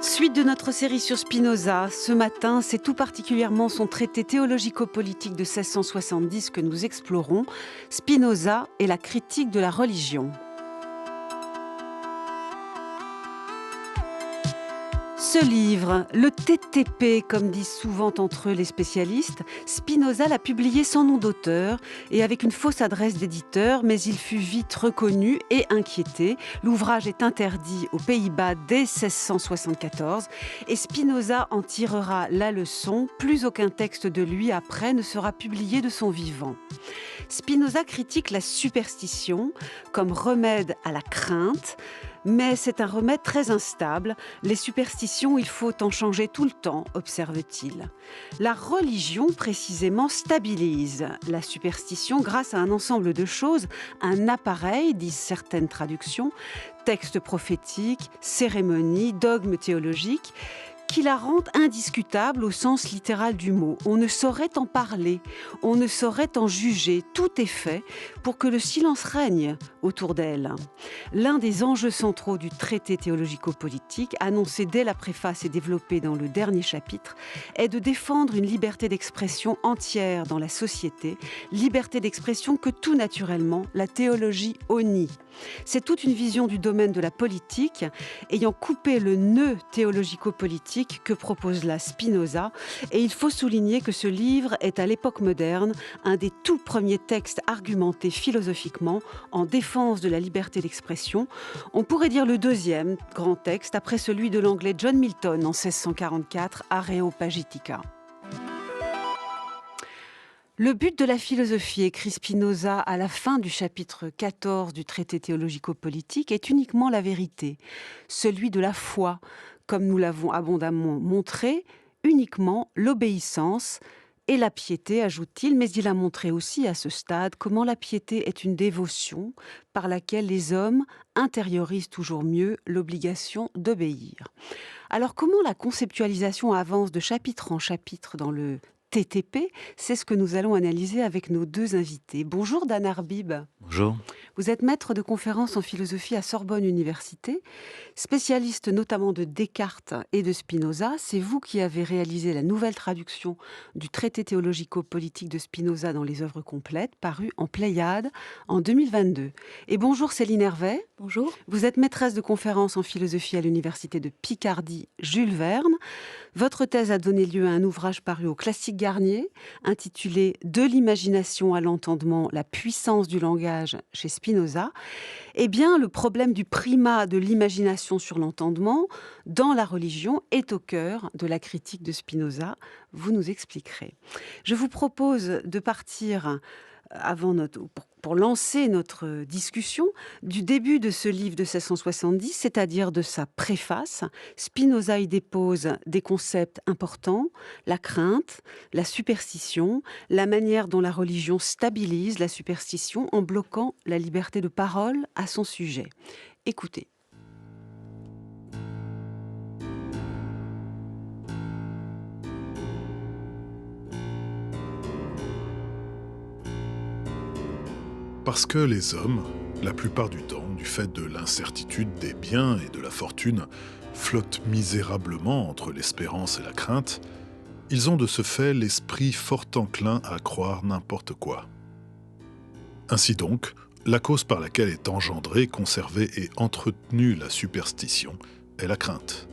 Suite de notre série sur Spinoza, ce matin, c'est tout particulièrement son traité théologico-politique de 1670 que nous explorons, Spinoza et la critique de la religion. Ce livre, le TTP, comme disent souvent entre eux les spécialistes, Spinoza l'a publié sans nom d'auteur et avec une fausse adresse d'éditeur, mais il fut vite reconnu et inquiété. L'ouvrage est interdit aux Pays-Bas dès 1674 et Spinoza en tirera la leçon. Plus aucun texte de lui après ne sera publié de son vivant. Spinoza critique la superstition comme remède à la crainte, mais c'est un remède très instable. Les superstitions, il faut en changer tout le temps, observe-t-il. La religion, précisément, stabilise la superstition grâce à un ensemble de choses, un appareil, disent certaines traductions, textes prophétiques, cérémonies, dogmes théologiques, qui la rendent indiscutable au sens littéral du mot. On ne saurait en parler, on ne saurait en juger. Tout est fait pour que le silence règne autour d'elle. L'un des enjeux centraux du traité théologico-politique, annoncé dès la préface et développé dans le dernier chapitre, est de défendre une liberté d'expression entière dans la société, liberté d'expression que tout naturellement la théologie honnie. C'est toute une vision du domaine de la politique, ayant coupé le nœud théologico-politique que propose là Spinoza. Et il faut souligner que ce livre est à l'époque moderne un des tout premiers textes argumentés philosophiquement en défense de la liberté d'expression. On pourrait dire le deuxième grand texte après celui de l'anglais John Milton en 1644, Areopagitica. Le but de la philosophie, écrit Spinoza à la fin du chapitre 14 du traité théologico-politique, est uniquement la vérité, celui de la foi, comme nous l'avons abondamment montré, uniquement l'obéissance et la piété, ajoute-t-il, mais il a montré aussi à ce stade comment la piété est une dévotion par laquelle les hommes intériorisent toujours mieux l'obligation d'obéir. Alors comment la conceptualisation avance de chapitre en chapitre dans le TTP, c'est ce que nous allons analyser avec nos deux invités. Bonjour Dan Arbib. Bonjour. Vous êtes maître de conférences en philosophie à Sorbonne Université, spécialiste notamment de Descartes et de Spinoza. C'est vous qui avez réalisé la nouvelle traduction du traité théologico-politique de Spinoza dans les œuvres complètes, paru en Pléiade en 2022. Et bonjour Céline Hervé. Bonjour. Vous êtes maîtresse de conférences en philosophie à l'université de Picardie, Jules Verne. Votre thèse a donné lieu à un ouvrage paru au Classique Garnier, intitulé « De l'imagination à l'entendement, la puissance du langage » chez Spinoza. Eh bien, le problème du primat de l'imagination sur l'entendement dans la religion est au cœur de la critique de Spinoza. Vous nous expliquerez. Je vous propose de partir pour lancer notre discussion du début de ce livre de 1670, c'est-à-dire de sa préface. Spinoza y dépose des concepts importants, la crainte, la superstition, la manière dont la religion stabilise la superstition en bloquant la liberté de parole à son sujet. Écoutez. Parce que les hommes, la plupart du temps, du fait de l'incertitude des biens et de la fortune, flottent misérablement entre l'espérance et la crainte, ils ont de ce fait l'esprit fort enclin à croire n'importe quoi. Ainsi donc, la cause par laquelle est engendrée, conservée et entretenue la superstition est la crainte.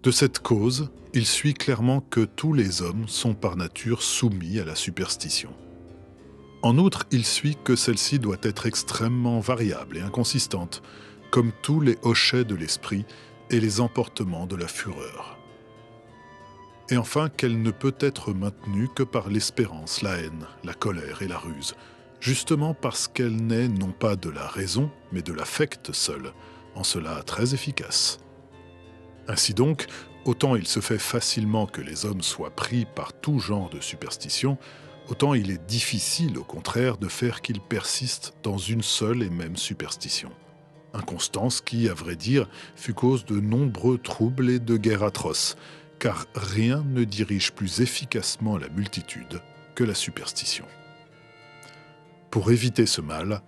De cette cause, il suit clairement que tous les hommes sont par nature soumis à la superstition. En outre, il suit que celle-ci doit être extrêmement variable et inconsistante, comme tous les hochets de l'esprit et les emportements de la fureur. Et enfin, qu'elle ne peut être maintenue que par l'espérance, la haine, la colère et la ruse, justement parce qu'elle n'est non pas de la raison, mais de l'affect seul, en cela très efficace. Ainsi donc, autant il se fait facilement que les hommes soient pris par tout genre de superstition, autant il est difficile, au contraire, de faire qu'ils persistent dans une seule et même superstition. Inconstance qui, à vrai dire, fut cause de nombreux troubles et de guerres atroces, car rien ne dirige plus efficacement la multitude que la superstition. Pour éviter ce mal,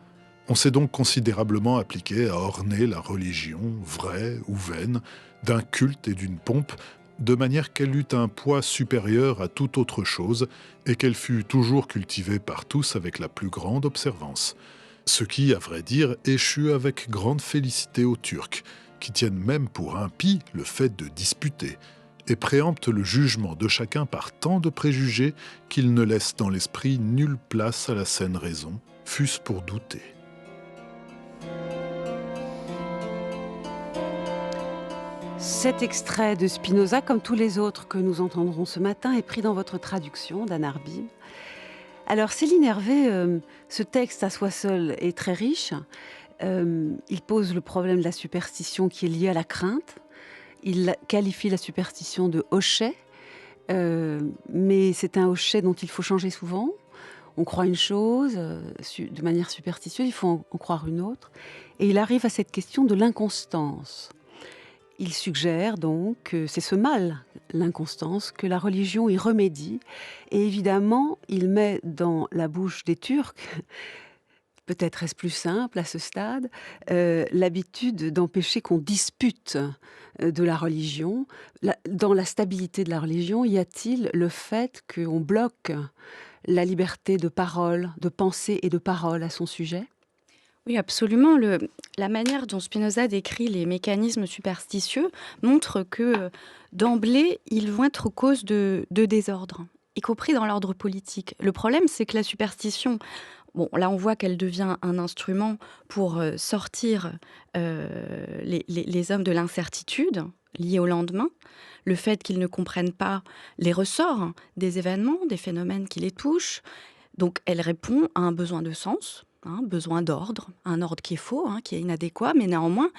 On s'est donc considérablement appliqué à orner la religion, vraie ou vaine, d'un culte et d'une pompe, de manière qu'elle eût un poids supérieur à toute autre chose et qu'elle fût toujours cultivée par tous avec la plus grande observance. Ce qui, à vrai dire, échut avec grande félicité aux Turcs, qui tiennent même pour impie le fait de disputer, et préemptent le jugement de chacun par tant de préjugés qu'ils ne laissent dans l'esprit nulle place à la saine raison, fût-ce pour douter. Cet extrait de Spinoza, comme tous les autres que nous entendrons ce matin, est pris dans votre traduction d'Anne Arbib. Alors Céline Hervé, ce texte à soi seul est très riche. Il pose le problème de la superstition qui est liée à la crainte. Il qualifie la superstition de hochet, mais c'est un hochet dont il faut changer souvent. On croit une chose de manière superstitieuse, il faut en croire une autre. Et il arrive à cette question de l'inconstance. Il suggère donc que c'est ce mal, l'inconstance, que la religion y remédie. Et évidemment, il met dans la bouche des Turcs, peut-être est-ce plus simple à ce stade, l'habitude d'empêcher qu'on dispute de la religion. Dans la stabilité de la religion, y a-t-il le fait qu'on bloque la liberté de parole, de pensée et de parole à son sujet ? Oui, absolument. La manière dont Spinoza décrit les mécanismes superstitieux montre que d'emblée, ils vont être cause de désordre, y compris dans l'ordre politique. Le problème, c'est que la superstition, bon, là on voit qu'elle devient un instrument pour sortir les hommes de l'incertitude liée au lendemain, le fait qu'ils ne comprennent pas les ressorts des événements, des phénomènes qui les touchent. Donc elle répond à un besoin de sens, besoin d'ordre, un ordre qui est faux, qui est inadéquat, mais néanmoins,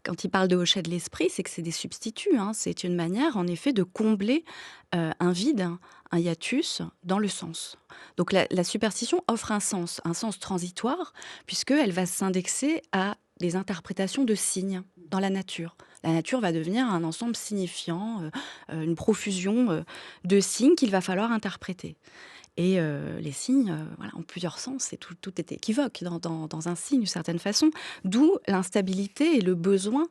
quand il parle de hochet de l'esprit, c'est que c'est des substituts. C'est une manière, en effet, de combler un vide, un hiatus dans le sens. Donc la superstition offre un sens transitoire, puisqu'elle va s'indexer à des interprétations de signes dans la nature. La nature va devenir un ensemble signifiant, une profusion de signes qu'il va falloir interpréter. Et les signes ont plusieurs sens, et tout est équivoque dans un signe d'une certaine façon, d'où l'instabilité et le besoin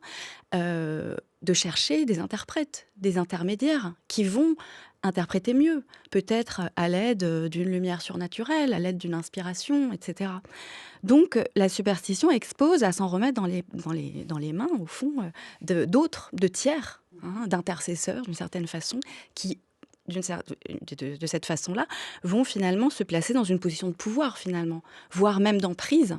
de chercher des interprètes, des intermédiaires qui vont interpréter mieux, peut-être à l'aide d'une lumière surnaturelle, à l'aide d'une inspiration, etc. Donc la superstition expose à s'en remettre dans les mains, au fond, d'autres, de tiers, d'intercesseurs, d'une certaine façon, qui de cette façon-là, vont finalement se placer dans une position de pouvoir, finalement, voire même d'emprise,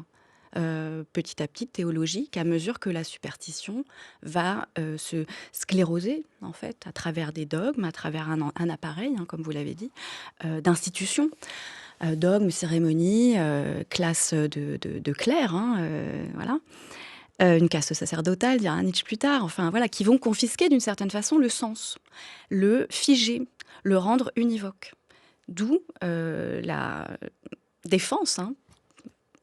petit à petit théologique, à mesure que la superstition va se scléroser, en fait, à travers des dogmes, à travers un appareil, comme vous l'avez dit, d'institutions. Dogmes, cérémonies, classe de clercs, voilà. Une caste sacerdotale, dira Nietzsche plus tard, enfin voilà, qui vont confisquer d'une certaine façon le sens, le figer, le rendre univoque. D'où la défense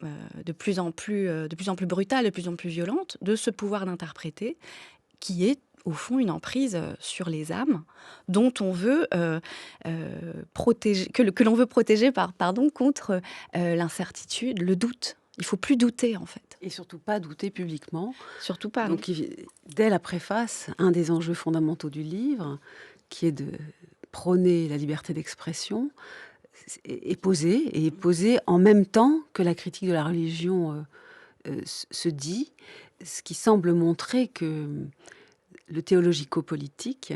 de plus en plus brutale, de plus en plus violente de ce pouvoir d'interpréter qui est au fond une emprise sur les âmes dont on veut protéger, que l'on veut protéger contre l'incertitude, le doute. Il ne faut plus douter, en fait. Et surtout pas douter publiquement. Surtout pas. Donc, dès la préface, un des enjeux fondamentaux du livre, qui est de prôner la liberté d'expression, est posé en même temps que la critique de la religion se dit, ce qui semble montrer que le théologico-politique,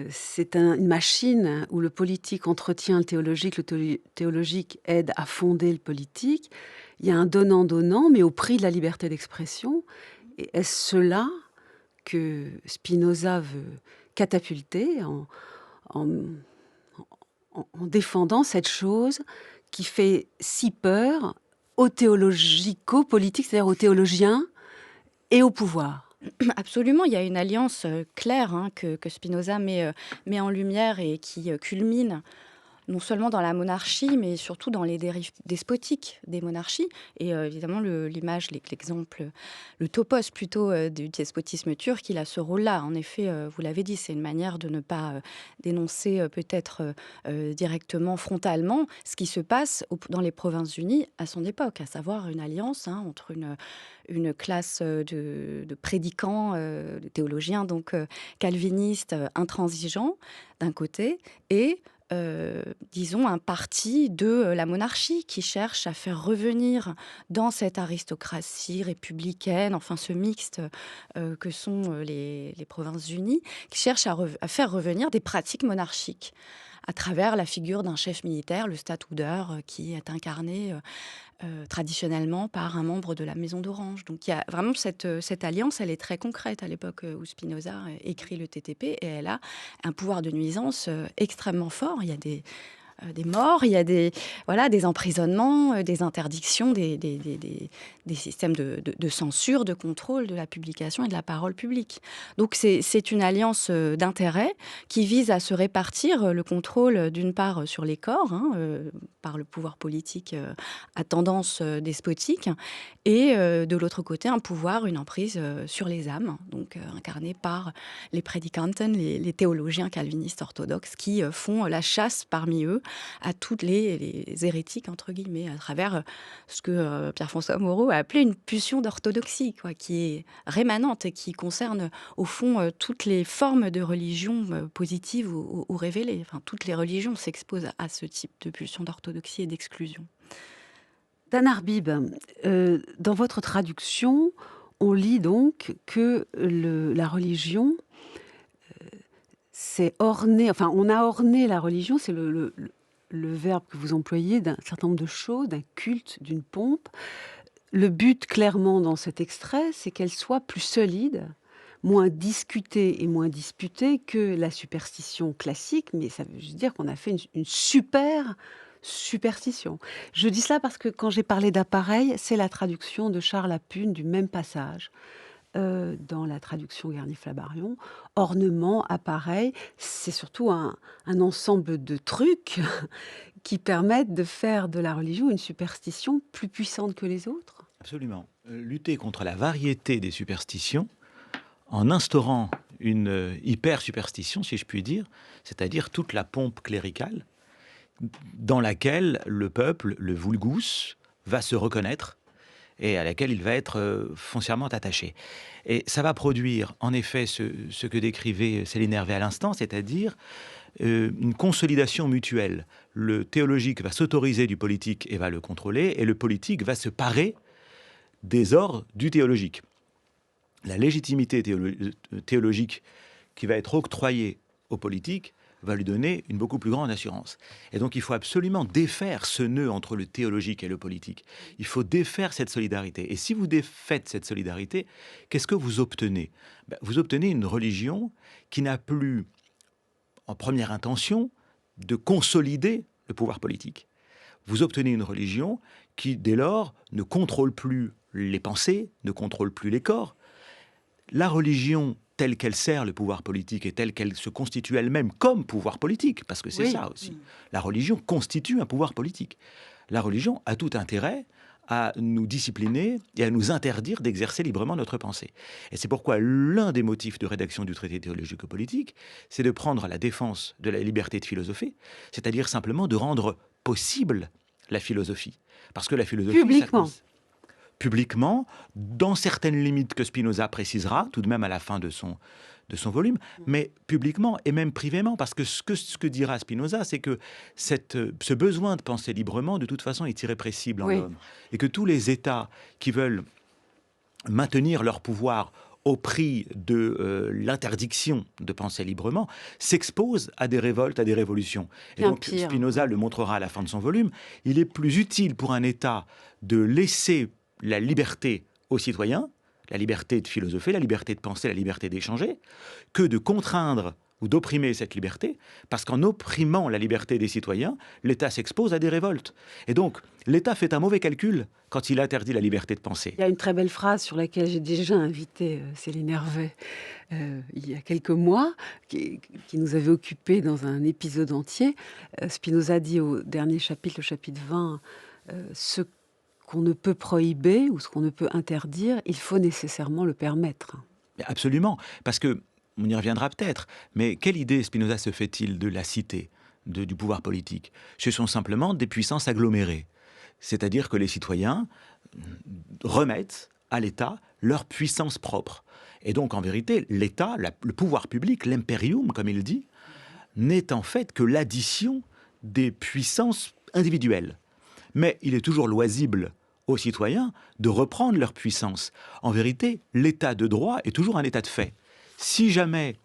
c'est une machine où le politique entretient le théologique aide à fonder le politique. Il y a un donnant-donnant, mais au prix de la liberté d'expression. Et est-ce cela que Spinoza veut catapulter en défendant cette chose qui fait si peur aux théologico-politiques, c'est-à-dire aux théologiens et au pouvoir? Absolument, il y a une alliance claire que Spinoza met en lumière et qui culmine non seulement dans la monarchie, mais surtout dans les dérives despotiques des monarchies. Et évidemment, l'image, l'exemple, le topos plutôt du despotisme turc, il a ce rôle-là. En effet, vous l'avez dit, c'est une manière de ne pas dénoncer peut-être directement, frontalement, ce qui se passe dans les Provinces-Unies à son époque, à savoir une alliance entre une classe de prédicants, de théologiens, donc calvinistes, intransigeants, d'un côté, et disons, un parti de la monarchie qui cherche à faire revenir dans cette aristocratie républicaine, enfin ce mixte que sont les Provinces-Unies, qui cherche à faire revenir des pratiques monarchiques à travers la figure d'un chef militaire, le stadtholder, qui est incarné traditionnellement par un membre de la Maison d'Orange. Donc il y a vraiment cette alliance, elle est très concrète à l'époque où Spinoza écrit le TTP, et elle a un pouvoir de nuisance extrêmement fort. Il y a des morts, il y a des emprisonnements, des interdictions, des systèmes de censure, de contrôle de la publication et de la parole publique. Donc c'est une alliance d'intérêts qui vise à se répartir le contrôle d'une part sur les corps, par le pouvoir politique à tendance despotique, et de l'autre côté un pouvoir, une emprise sur les âmes, donc incarnée par les prédicanten, les théologiens calvinistes orthodoxes qui font la chasse parmi eux à toutes les hérétiques, entre guillemets, à travers ce que Pierre-François Moreau a appelé une pulsion d'orthodoxie, quoi, qui est rémanente et qui concerne, au fond, toutes les formes de religion positives ou révélées. Enfin, toutes les religions s'exposent à ce type de pulsion d'orthodoxie et d'exclusion. Dan Arbib, dans votre traduction, on lit donc que la religion, c'est orné, enfin, on a orné la religion, c'est le verbe que vous employez, d'un certain nombre de choses, d'un culte, d'une pompe. Le but, clairement, dans cet extrait, c'est qu'elle soit plus solide, moins discutée et moins disputée que la superstition classique, mais ça veut juste dire qu'on a fait une super superstition. Je dis cela parce que quand j'ai parlé d'appareil, c'est la traduction de Charles Lapune du même passage. Dans la traduction Garnier-Flammarion, ornement, appareil, c'est surtout un ensemble de trucs qui permettent de faire de la religion une superstition plus puissante que les autres. Absolument. Lutter contre la variété des superstitions en instaurant une hyper-superstition, si je puis dire, c'est-à-dire toute la pompe cléricale dans laquelle le peuple, le vulgus, va se reconnaître et à laquelle il va être foncièrement attaché. Et ça va produire, en effet, ce que décrivait Céline Hervé à l'instant, c'est-à-dire une consolidation mutuelle. Le théologique va s'autoriser du politique et va le contrôler, et le politique va se parer des ordres du théologique. La légitimité théologique qui va être octroyée au politique va lui donner une beaucoup plus grande assurance. Et donc il faut absolument défaire ce nœud entre le théologique et le politique. Il faut défaire cette solidarité. Et si vous défaites cette solidarité, qu'est-ce que vous obtenez ? Vous obtenez une religion qui n'a plus, en première intention, de consolider le pouvoir politique. Vous obtenez une religion qui, dès lors, ne contrôle plus les pensées, ne contrôle plus les corps. La religion telle qu'elle sert le pouvoir politique et telle qu'elle se constitue elle-même comme pouvoir politique, parce que c'est ça aussi. La religion constitue un pouvoir politique. La religion a tout intérêt à nous discipliner et à nous interdire d'exercer librement notre pensée. Et c'est pourquoi l'un des motifs de rédaction du traité théologico-politique, c'est de prendre la défense de la liberté de philosopher, c'est-à-dire simplement de rendre possible la philosophie. Parce que la philosophie... Publiquement, dans certaines limites que Spinoza précisera, tout de même à la fin de son volume, mais publiquement et même privément, parce que ce que dira Spinoza, c'est que ce besoin de penser librement, de toute façon, est irrépressible en l'homme. Et que tous les États qui veulent maintenir leur pouvoir au prix de l'interdiction de penser librement, s'exposent à des révoltes, à des révolutions. Et donc Spinoza le montrera à la fin de son volume, il est plus utile pour un État de laisser la liberté aux citoyens, la liberté de philosopher, la liberté de penser, la liberté d'échanger, que de contraindre ou d'opprimer cette liberté, parce qu'en opprimant la liberté des citoyens, l'État s'expose à des révoltes. Et donc, l'État fait un mauvais calcul quand il interdit la liberté de penser. Il y a une très belle phrase sur laquelle j'ai déjà invité Céline Hervé il y a quelques mois, qui nous avait occupés dans un épisode entier. Spinoza dit au dernier chapitre, le chapitre 20, ce qu'on ne peut prohiber ou ce qu'on ne peut interdire, il faut nécessairement le permettre. Absolument, parce que, on y reviendra peut-être, mais quelle idée Spinoza se fait-il de la cité, du pouvoir politique? Ce sont simplement des puissances agglomérées. C'est-à-dire que les citoyens remettent à l'État leur puissance propre. Et donc, en vérité, l'État, le pouvoir public, l'imperium, comme il dit, n'est en fait que l'addition des puissances individuelles. Mais il est toujours loisible aux citoyens de reprendre leur puissance. En vérité, l'état de droit est toujours un état de fait. Si jamais,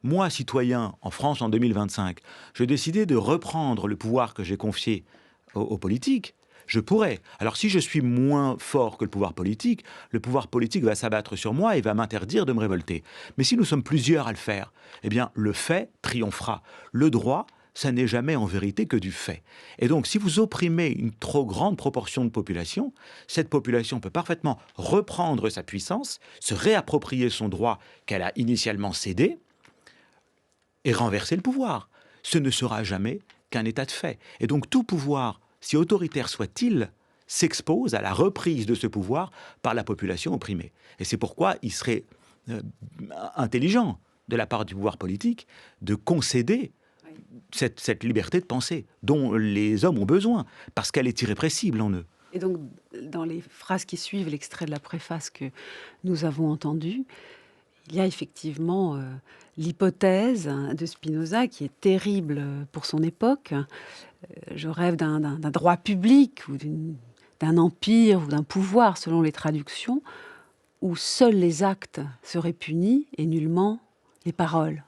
moi, citoyen, en France en 2025, je décidais de reprendre le pouvoir que j'ai confié aux politiques, je pourrais. Alors si je suis moins fort que le pouvoir politique va s'abattre sur moi et va m'interdire de me révolter. Mais si nous sommes plusieurs à le faire, eh bien le fait triomphera. Le droit, ça n'est jamais en vérité que du fait. Et donc si vous opprimez une trop grande proportion de population, cette population peut parfaitement reprendre sa puissance, se réapproprier son droit qu'elle a initialement cédé et renverser le pouvoir. Ce ne sera jamais qu'un état de fait. Et donc tout pouvoir, si autoritaire soit-il, s'expose à la reprise de ce pouvoir par la population opprimée. Et c'est pourquoi il serait intelligent de la part du pouvoir politique de concéder cette liberté de penser dont les hommes ont besoin, parce qu'elle est irrépressible en eux. Et donc, dans les phrases qui suivent l'extrait de la préface que nous avons entendu, il y a effectivement l'hypothèse de Spinoza qui est terrible pour son époque. Je rêve d'un droit public ou d'un empire ou d'un pouvoir, selon les traductions, où seuls les actes seraient punis et nullement les paroles.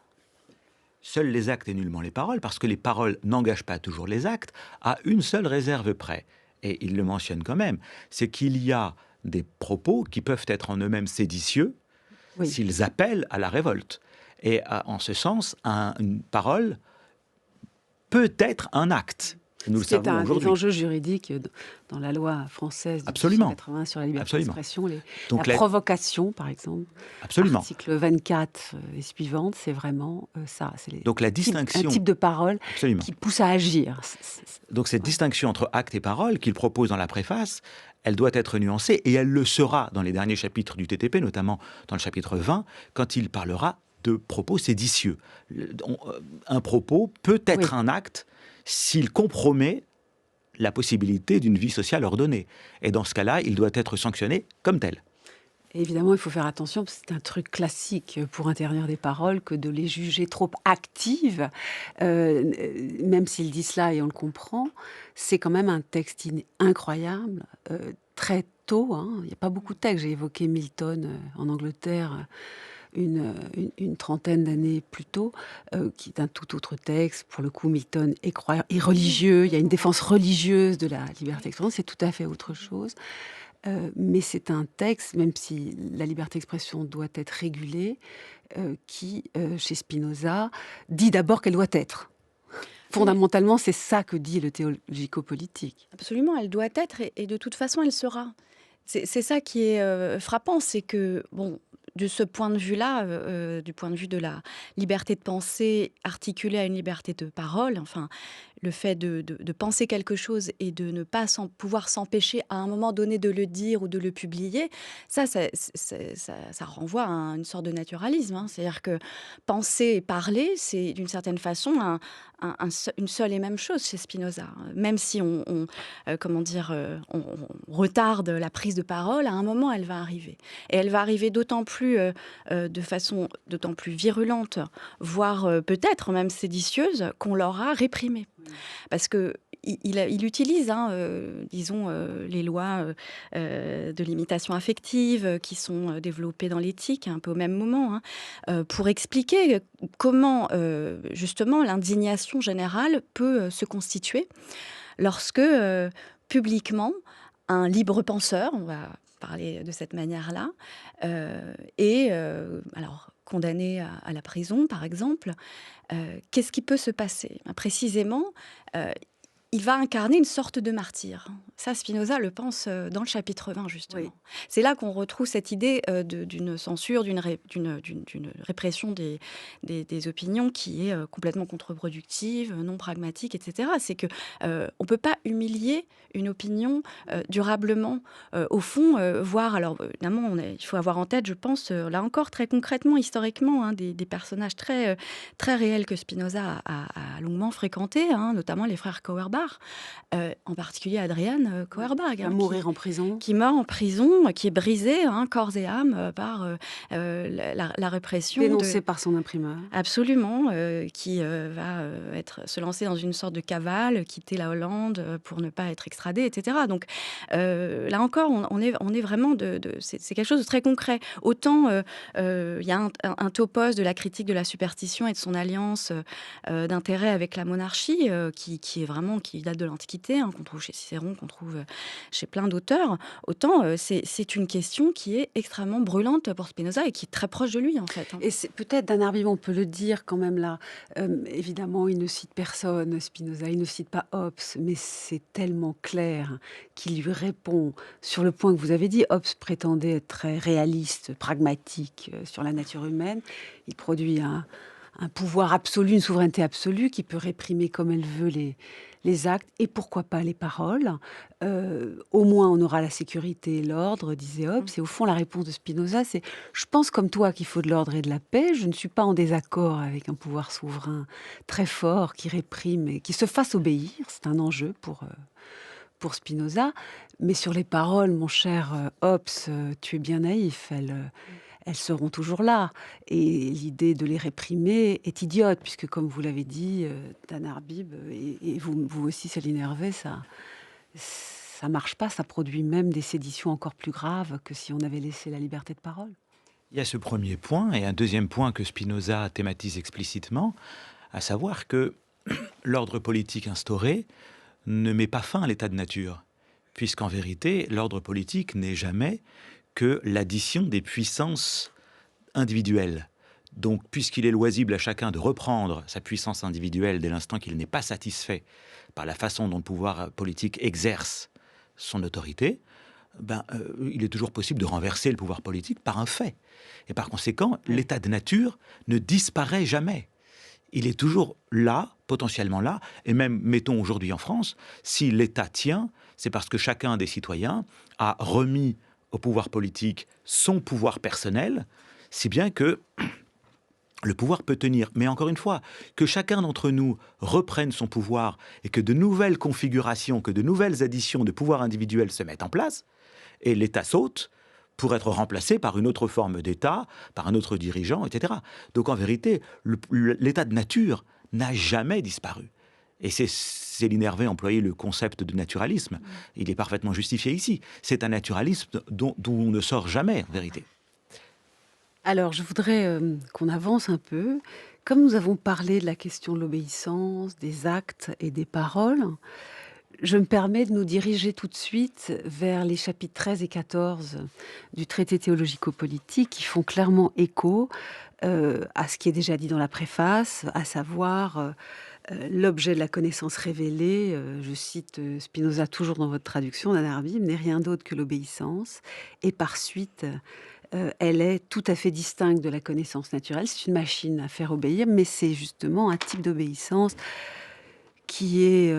Seuls les actes et nullement les paroles, parce que les paroles n'engagent pas toujours les actes, à une seule réserve près. Et il le mentionne quand même, c'est qu'il y a des propos qui peuvent être en eux-mêmes séditieux, oui, s'ils appellent à la révolte. Et en ce sens, une parole peut être un acte. Nous le savons aujourd'hui. C'est un des enjeux juridiques dans la loi française de 1980 sur la liberté d'expression. La provocation, par exemple. Absolument. Article 24 et suivante, c'est vraiment ça. C'est donc la distinction, un type de parole qui pousse à agir. Donc cette distinction entre acte et parole qu'il propose dans la préface, elle doit être nuancée et elle le sera dans les derniers chapitres du TTP, notamment dans le chapitre 20, quand il parlera de propos séditieux. Un propos peut être un acte s'il compromet la possibilité d'une vie sociale ordonnée. Et dans ce cas-là, il doit être sanctionné comme tel. Et évidemment, il faut faire attention, parce que c'est un truc classique pour interdire des paroles, que de les juger trop actives, même s'il dit cela et on le comprend, c'est quand même un texte incroyable, très tôt. Il n'y a pas beaucoup de textes. J'ai évoqué Milton en Angleterre, une trentaine d'années plus tôt, qui est un tout autre texte. Pour le coup, Milton est religieux, il y a une défense religieuse de la liberté d'expression, c'est tout à fait autre chose. Mais c'est un texte, même si la liberté d'expression doit être régulée, qui, chez Spinoza, dit d'abord qu'elle doit être. Fondamentalement, c'est ça que dit le théologico-politique. Absolument, elle doit être, et de toute façon, elle sera. C'est ça qui est frappant, c'est que, bon, de ce point de vue-là, du point de vue de la liberté de penser articulée à une liberté de parole, enfin, le fait de penser quelque chose et de ne pas pouvoir s'empêcher à un moment donné de le dire ou de le publier, ça renvoie à une sorte de naturalisme. C'est-à-dire que penser et parler, c'est d'une certaine façon une seule et même chose chez Spinoza. Même si on retarde la prise de parole, à un moment, elle va arriver. Et elle va arriver d'autant plus, de façon d'autant plus virulente, voire peut-être même séditieuse, qu'on l'aura réprimée. Parce que il utilise, disons, les lois de l'imitation affective qui sont développées dans l'éthique un peu au même moment, pour expliquer comment, justement, l'indignation générale peut se constituer lorsque, publiquement, un libre penseur, on va parler de cette manière-là, alors condamné à la prison, par exemple, qu'est-ce qui peut se passer? Précisément, il va incarner une sorte de martyr. Ça, Spinoza le pense dans le chapitre 20, justement. Oui. C'est là qu'on retrouve cette idée d'une censure, d'une répression des opinions qui est complètement contre-productive, non pragmatique, etc. C'est qu'on ne peut pas humilier une opinion durablement. Au fond, voir, alors évidemment, il faut avoir en tête, je pense, là encore, très concrètement, historiquement, hein, des personnages très, très réels que Spinoza a longuement fréquentés, hein, notamment les frères Feuerbach. En particulier Adrian Feuerbach, Va mourir en prison. qui meurt en prison, qui est brisé, hein, corps et âme, par la répression. Dénoncé par son imprimeur. Absolument, qui va se lancer dans une sorte de cavale, quitter la Hollande pour ne pas être extradé, etc. Donc là encore, on est vraiment c'est quelque chose de très concret. Autant il y a un topos de la critique de la superstition et de son alliance d'intérêt avec la monarchie, qui date de l'Antiquité, hein, qu'on trouve chez Cicéron, qu'on trouve chez plein d'auteurs, autant c'est une question qui est extrêmement brûlante pour Spinoza et qui est très proche de lui, en fait. Hein. Et c'est peut-être Dan Arbib, on peut le dire quand même là. Évidemment, il ne cite personne, Spinoza, il ne cite pas Hobbes, mais c'est tellement clair qu'il lui répond sur le point que vous avez dit. Hobbes prétendait être très réaliste, pragmatique sur la nature humaine. Il produit un pouvoir absolu, une souveraineté absolue qui peut réprimer comme elle veut les actes et pourquoi pas les paroles. Au moins, on aura la sécurité et l'ordre, disait Hobbes. Et au fond, la réponse de Spinoza, c'est « Je pense comme toi qu'il faut de l'ordre et de la paix. Je ne suis pas en désaccord avec un pouvoir souverain très fort qui réprime et qui se fasse obéir. » C'est un enjeu pour Spinoza. Mais sur les paroles, mon cher Hobbes, tu es bien naïf. Elles seront toujours là. Et l'idée de les réprimer est idiote, puisque, comme vous l'avez dit, Dan Arbib, et vous aussi, Céline Hervé, ça marche pas. Ça produit même des séditions encore plus graves que si on avait laissé la liberté de parole. Il y a ce premier point, et un deuxième point que Spinoza thématise explicitement, à savoir que l'ordre politique instauré ne met pas fin à l'état de nature, puisqu'en vérité, l'ordre politique n'est jamais que l'addition des puissances individuelles. Donc, puisqu'il est loisible à chacun de reprendre sa puissance individuelle dès l'instant qu'il n'est pas satisfait par la façon dont le pouvoir politique exerce son autorité, il est toujours possible de renverser le pouvoir politique par un fait. Et par conséquent, l'état de nature ne disparaît jamais. Il est toujours là, potentiellement là, et même, mettons aujourd'hui en France, si l'État tient, c'est parce que chacun des citoyens a remis au pouvoir politique son pouvoir personnel, si bien que le pouvoir peut tenir. Mais encore une fois, que chacun d'entre nous reprenne son pouvoir et que de nouvelles configurations, que de nouvelles additions de pouvoir individuel se mettent en place, et l'État saute pour être remplacé par une autre forme d'État, par un autre dirigeant, etc. Donc en vérité, l'état de nature n'a jamais disparu. Et c'est Céline Hervé employé le concept de naturalisme. Il est parfaitement justifié ici. C'est un naturalisme d'où on ne sort jamais, en vérité. Alors, je voudrais qu'on avance un peu. Comme nous avons parlé de la question de l'obéissance, des actes et des paroles, je me permets de nous diriger tout de suite vers les chapitres 13 et 14 du traité théologico-politique qui font clairement écho à ce qui est déjà dit dans la préface, à savoir l'objet de la connaissance révélée, je cite Spinoza toujours dans votre traduction, Dan Arbib, n'est rien d'autre que l'obéissance. Et par suite, elle est tout à fait distincte de la connaissance naturelle. C'est une machine à faire obéir, mais c'est justement un type d'obéissance qui est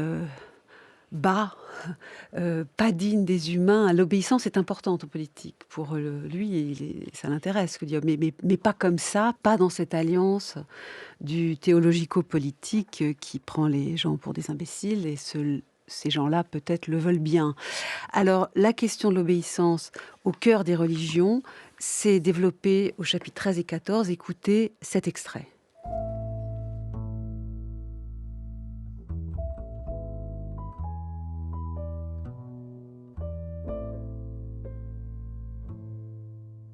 bas, pas digne des humains. L'obéissance est importante en politique. Pour lui, ça l'intéresse, mais pas comme ça, pas dans cette alliance du théologico-politique qui prend les gens pour des imbéciles, et ces gens-là peut-être le veulent bien. Alors, la question de l'obéissance au cœur des religions s'est développée au chapitre 13 et 14. Écoutez cet extrait.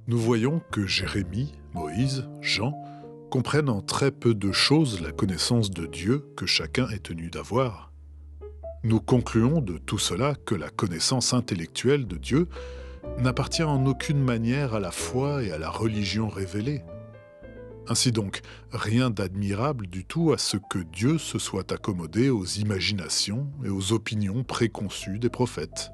Nous voyons que Jérémie, Moïse, Jean comprennent en très peu de choses la connaissance de Dieu que chacun est tenu d'avoir. Nous concluons de tout cela que la connaissance intellectuelle de Dieu n'appartient en aucune manière à la foi et à la religion révélée. Ainsi donc, rien d'admirable du tout à ce que Dieu se soit accommodé aux imaginations et aux opinions préconçues des prophètes.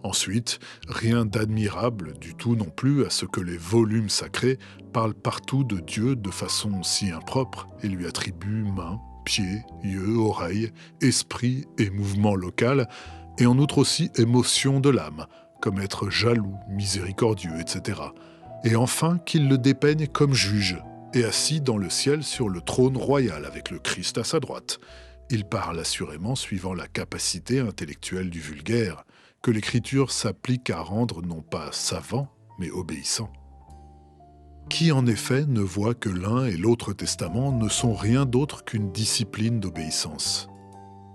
Ensuite, rien d'admirable du tout non plus à ce que les volumes sacrés parlent partout de Dieu de façon si impropre et lui attribuent mains, pieds, yeux, oreilles, esprit et mouvement local, et en outre aussi émotion de l'âme, comme être jaloux, miséricordieux, etc. Et enfin qu'il le dépeigne comme juge, et assis dans le ciel sur le trône royal avec le Christ à sa droite. Il parle assurément suivant la capacité intellectuelle du vulgaire, que l'écriture s'applique à rendre non pas savant, mais obéissant. Qui en effet ne voit que l'un et l'autre testament ne sont rien d'autre qu'une discipline d'obéissance,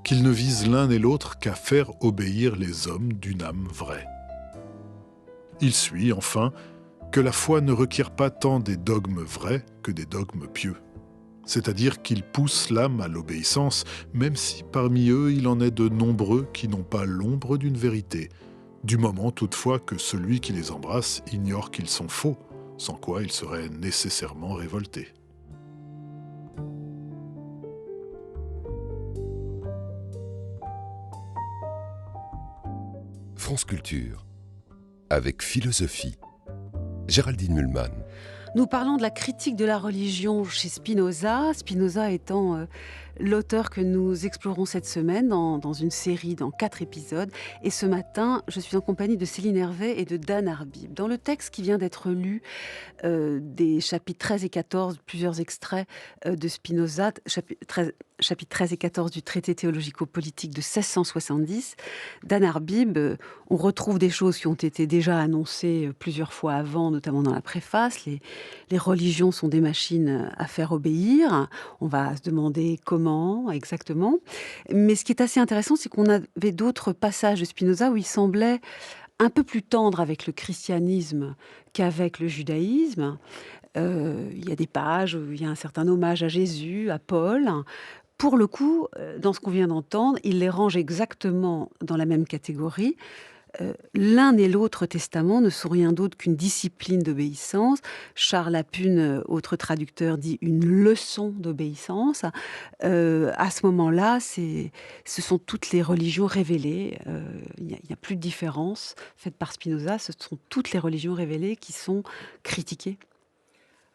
qu'ils ne visent l'un et l'autre qu'à faire obéir les hommes d'une âme vraie. Il suit, enfin, que la foi ne requiert pas tant des dogmes vrais que des dogmes pieux. C'est-à-dire qu'ils poussent l'âme à l'obéissance, même si parmi eux il en est de nombreux qui n'ont pas l'ombre d'une vérité, du moment toutefois que celui qui les embrasse ignore qu'ils sont faux, sans quoi il serait nécessairement révolté. France Culture, avec philosophie. Géraldine Mühlmann. Nous parlons de la critique de la religion chez Spinoza, Spinoza étant l'auteur que nous explorons cette semaine dans une série, dans 4 épisodes. Et ce matin, je suis en compagnie de Céline Hervé et de Dan Arbib. Dans le texte qui vient d'être lu, des chapitres 13 et 14, plusieurs extraits de Spinoza, chapitres 13 et 14 du traité théologico-politique de 1670, Dan Arbib, on retrouve des choses qui ont été déjà annoncées plusieurs fois avant, notamment dans la préface. Les religions sont des machines à faire obéir. On va se demander comment exactement. Mais ce qui est assez intéressant, c'est qu'on avait d'autres passages de Spinoza où il semblait un peu plus tendre avec le christianisme qu'avec le judaïsme. Il y a des pages où il y a un certain hommage à Jésus, à Paul. Pour le coup, dans ce qu'on vient d'entendre, il les range exactement dans la même catégorie. L'un et l'autre testament ne sont rien d'autre qu'une discipline d'obéissance. Charles Lapune, autre traducteur, dit une leçon d'obéissance. À ce moment-là, ce sont toutes les religions révélées. Il n'y a plus de différence faite par Spinoza. Ce sont toutes les religions révélées qui sont critiquées.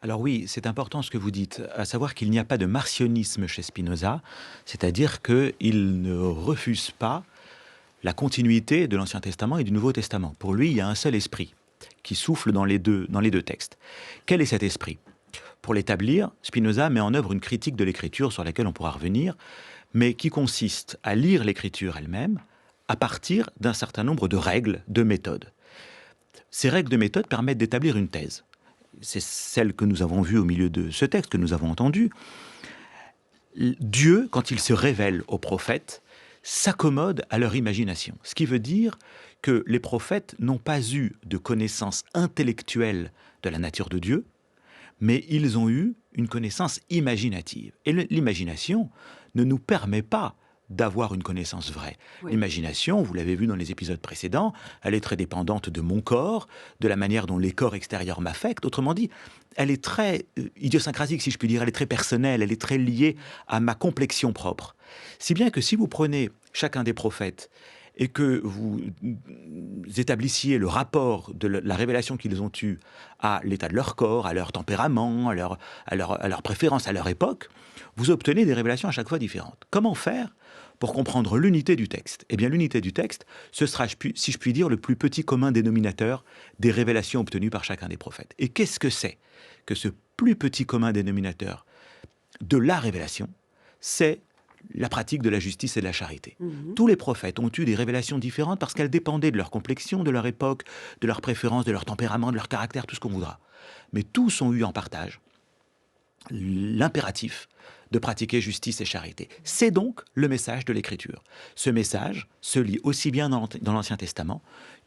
Alors oui, c'est important ce que vous dites, à savoir qu'il n'y a pas de marcionisme chez Spinoza, c'est-à-dire qu'il ne refuse pas la continuité de l'Ancien Testament et du Nouveau Testament. Pour lui, il y a un seul esprit qui souffle dans les deux textes. Quel est cet esprit ? Pour l'établir, Spinoza met en œuvre une critique de l'écriture sur laquelle on pourra revenir, mais qui consiste à lire l'écriture elle-même à partir d'un certain nombre de règles, de méthodes. Ces règles de méthode permettent d'établir une thèse. C'est celle que nous avons vue au milieu de ce texte, que nous avons entendu. Dieu, quand il se révèle aux prophètes, s'accommode à leur imagination. Ce qui veut dire que les prophètes n'ont pas eu de connaissance intellectuelle de la nature de Dieu, mais ils ont eu une connaissance imaginative. Et l'imagination ne nous permet pas d'avoir une connaissance vraie. Oui. L'imagination, vous l'avez vu dans les épisodes précédents, elle est très dépendante de mon corps, de la manière dont les corps extérieurs m'affectent. Autrement dit, elle est très idiosyncratique, si je puis dire, elle est très personnelle, elle est très liée à ma complexion propre. Si bien que si vous prenez chacun des prophètes et que vous établissiez le rapport de la révélation qu'ils ont eue à l'état de leur corps, à leur tempérament, à leur préférence, à leur époque, vous obtenez des révélations à chaque fois différentes. Comment faire pour comprendre l'unité du texte ? Eh bien, l'unité du texte, ce sera, si je puis dire, le plus petit commun dénominateur des révélations obtenues par chacun des prophètes. Et qu'est-ce que c'est que ce plus petit commun dénominateur de la révélation ? C'est la pratique de la justice et de la charité. Tous les prophètes ont eu des révélations différentes parce qu'elles dépendaient de leur complexion, de leur époque, de leur préférence, de leur tempérament, de leur caractère, tout ce qu'on voudra. Mais tous ont eu en partage l'impératif de pratiquer justice et charité. C'est donc le message de l'Écriture. Ce message se lit aussi bien dans l'Ancien Testament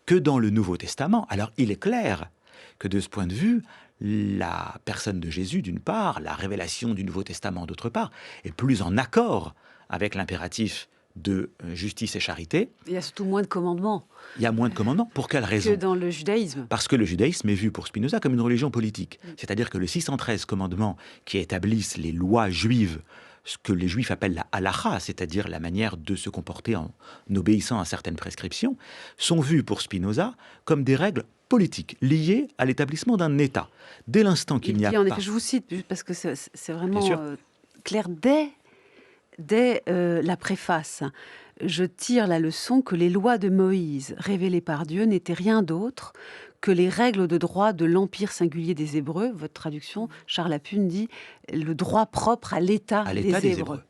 que dans le Nouveau Testament. Alors il est clair que de ce point de vue, la personne de Jésus, d'une part, la révélation du Nouveau Testament, d'autre part, est plus en accord avec l'impératif de justice et charité. Il y a surtout moins de commandements. Il y a moins de commandements. Pour quelle raison ? Que dans le judaïsme. Parce que le judaïsme est vu pour Spinoza comme une religion politique. C'est-à-dire que les 613 commandements qui établissent les lois juives, ce que les juifs appellent la halacha, c'est-à-dire la manière de se comporter en obéissant à certaines prescriptions, sont vus pour Spinoza comme des règles politiques liées à l'établissement d'un État. Dès l'instant qu'il n'y a en pas... effet, je vous cite, parce que c'est vraiment Bien sûr. Clair, dès la préface. Je tire la leçon que les lois de Moïse, révélées par Dieu, n'étaient rien d'autre que les règles de droit de l'empire singulier des Hébreux. Votre traduction, Charles Lapune, dit le droit propre à l'état des Hébreux.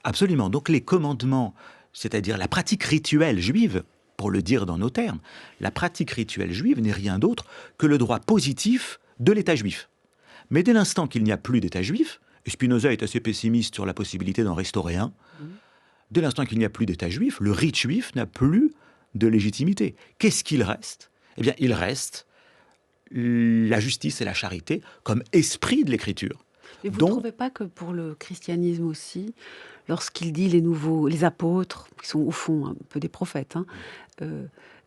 Absolument. Donc les commandements, c'est-à-dire la pratique rituelle juive, pour le dire dans nos termes, la pratique rituelle juive n'est rien d'autre que le droit positif de l'État juif. Mais dès l'instant qu'il n'y a plus d'État juif, et Spinoza est assez pessimiste sur la possibilité d'en restaurer un, dès l'instant qu'il n'y a plus d'État juif, le rite juif n'a plus de légitimité. Qu'est-ce qu'il reste ? Eh bien, il reste la justice et la charité comme esprit de l'écriture. Mais vous ne trouvez pas que pour le christianisme aussi, lorsqu'il dit les apôtres, qui sont au fond un peu des prophètes,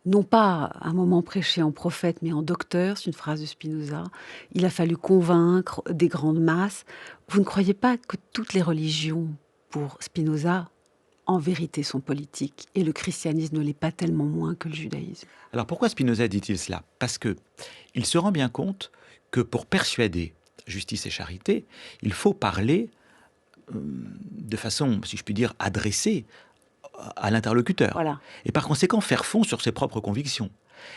non pas à un moment prêché en prophète, mais en docteur, c'est une phrase de Spinoza, il a fallu convaincre des grandes masses. Vous ne croyez pas que toutes les religions, pour Spinoza, en vérité sont politiques, et le christianisme ne l'est pas tellement moins que le judaïsme? Alors pourquoi Spinoza dit-il cela ? Parce qu'il se rend bien compte que pour persuader justice et charité, il faut parler de façon, si je puis dire, adressée à l'interlocuteur. Voilà. Et par conséquent, faire fond sur ses propres convictions.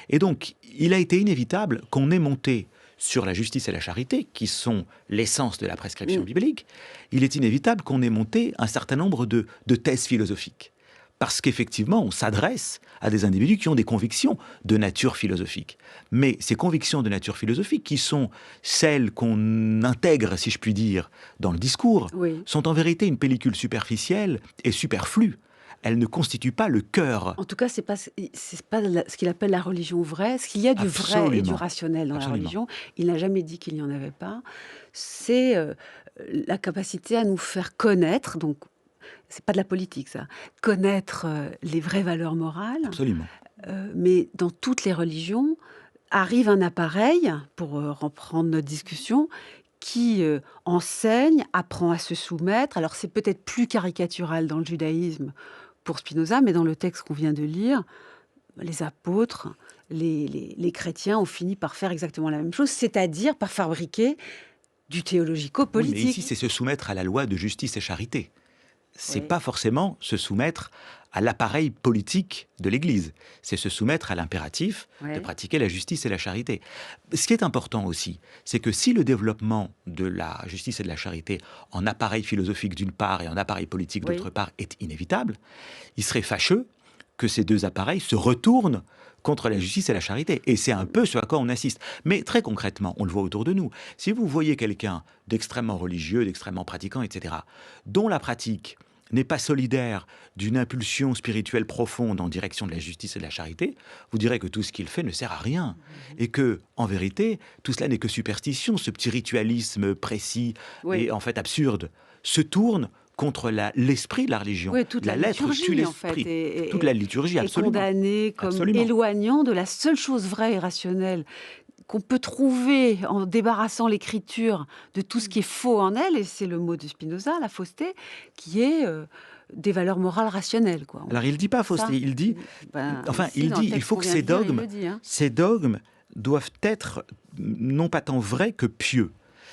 Et donc, il a été inévitable qu'on ait monté sur la justice et la charité, qui sont l'essence de la prescription biblique, il est inévitable qu'on ait monté un certain nombre de thèses philosophiques. Parce qu'effectivement, on s'adresse à des individus qui ont des convictions de nature philosophique. Mais ces convictions de nature philosophique, qui sont celles qu'on intègre, si je puis dire, dans le discours, sont en vérité une pellicule superficielle et superflue. Elles ne constituent pas le cœur. En tout cas, c'est pas ce qu'il appelle la religion vraie. Ce qu'il y a du vrai et du rationnel dans la religion, il n'a jamais dit qu'il n'y en avait pas. C'est la capacité à nous faire connaître, donc c'est pas de la politique ça, connaître les vraies valeurs morales. Absolument. Mais dans toutes les religions, arrive un appareil, pour reprendre notre discussion, qui enseigne, apprend à se soumettre. Alors c'est peut-être plus caricatural dans le judaïsme pour Spinoza, mais dans le texte qu'on vient de lire, les apôtres, les chrétiens ont fini par faire exactement la même chose, c'est-à-dire par fabriquer du théologico-politique. Oui, mais ici, c'est se soumettre à la loi de justice et charité. C'est pas forcément se soumettre à l'appareil politique de l'Église. C'est se soumettre à l'impératif de pratiquer la justice et la charité. Ce qui est important aussi, c'est que si le développement de la justice et de la charité en appareil philosophique d'une part et en appareil politique d'autre part est inévitable, il serait fâcheux que ces deux appareils se retournent contre la justice et la charité. Et c'est un peu ce à quoi on assiste. Mais très concrètement, on le voit autour de nous. Si vous voyez quelqu'un d'extrêmement religieux, d'extrêmement pratiquant, etc., dont la pratique n'est pas solidaire d'une impulsion spirituelle profonde en direction de la justice et de la charité, vous direz que tout ce qu'il fait ne sert à rien. Et que, en vérité, tout cela n'est que superstition. Ce petit ritualisme précis et en fait absurde se tourne contre l'esprit de la religion. Oui, toute la lettre liturgie, tue l'esprit. en fait, Toute la liturgie, absolument. Est condamnée comme éloignant de la seule chose vraie et rationnelle qu'on peut trouver en débarrassant l'écriture de tout ce qui est faux en elle, et c'est le mot de Spinoza, la fausseté, qui est des valeurs morales rationnelles. Quoi. Alors il ne dit pas fausseté, il dit... il faut que ces dogmes doivent être non pas tant vrais que pieux.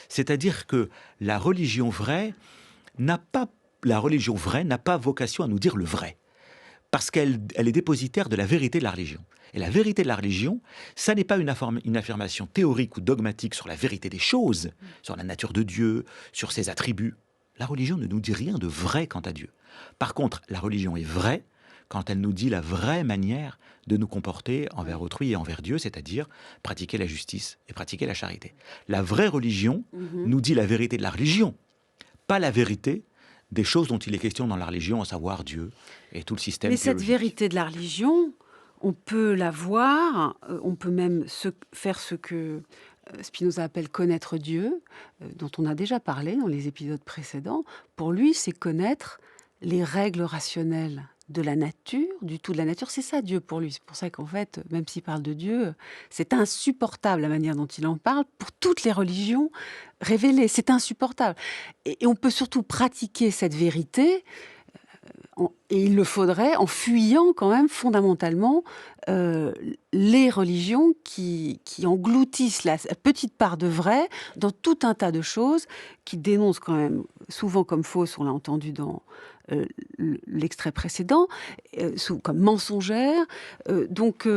C'est-à-dire que la religion vraie n'a pas vocation à nous dire le vrai, parce qu'elle est dépositaire de la vérité de la religion. Et la vérité de la religion, ça n'est pas une affirmation théorique ou dogmatique sur la vérité des choses, sur la nature de Dieu, sur ses attributs. La religion ne nous dit rien de vrai quant à Dieu. Par contre, la religion est vraie quand elle nous dit la vraie manière de nous comporter envers autrui et envers Dieu, c'est-à-dire pratiquer la justice et pratiquer la charité. La vraie religion nous dit la vérité de la religion, pas la vérité des choses dont il est question dans la religion, à savoir Dieu et tout le système théologique. Mais cette vérité de la religion, on peut la voir, on peut même faire ce que Spinoza appelle connaître Dieu, dont on a déjà parlé dans les épisodes précédents. Pour lui, c'est connaître les règles rationnelles de la nature, du tout de la nature. C'est ça Dieu pour lui. C'est pour ça qu'en fait, même s'il parle de Dieu, c'est insupportable la manière dont il en parle pour toutes les religions révélées. C'est insupportable. Et on peut surtout pratiquer cette vérité, et il le faudrait, en fuyant quand même fondamentalement les religions qui engloutissent la petite part de vrai dans tout un tas de choses qui dénoncent quand même souvent comme fausses, on l'a entendu dans l'extrait précédent, comme mensongères. Donc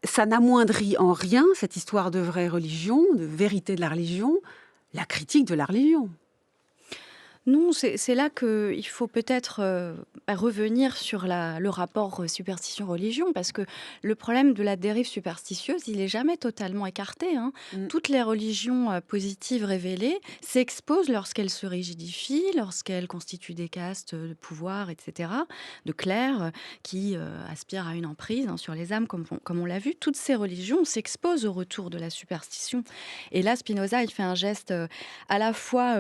ça n'amoindrit en rien cette histoire de vraie religion, de vérité de la religion, la critique de la religion. Non, c'est là qu'il faut peut-être revenir sur le rapport superstition-religion, parce que le problème de la dérive superstitieuse, il n'est jamais totalement écarté, hein. Toutes les religions positives révélées s'exposent lorsqu'elles se rigidifient, lorsqu'elles constituent des castes de pouvoir, etc., de clercs qui aspirent à une emprise, hein, sur les âmes, comme on l'a vu. Toutes ces religions s'exposent au retour de la superstition. Et là, Spinoza, il fait un geste à la fois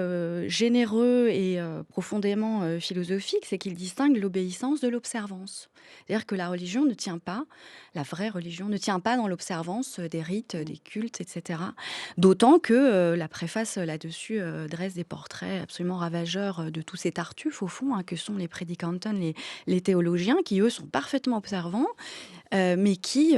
généreux et profondément philosophique, c'est qu'il distingue l'obéissance de l'observance. C'est-à-dire que la religion ne tient pas, la vraie religion ne tient pas dans l'observance des rites, des cultes, etc. D'autant que la préface là-dessus dresse des portraits absolument ravageurs de tous ces tartuffes, au fond, hein, que sont les prédicantes, les théologiens, qui, eux, sont parfaitement observants, mais qui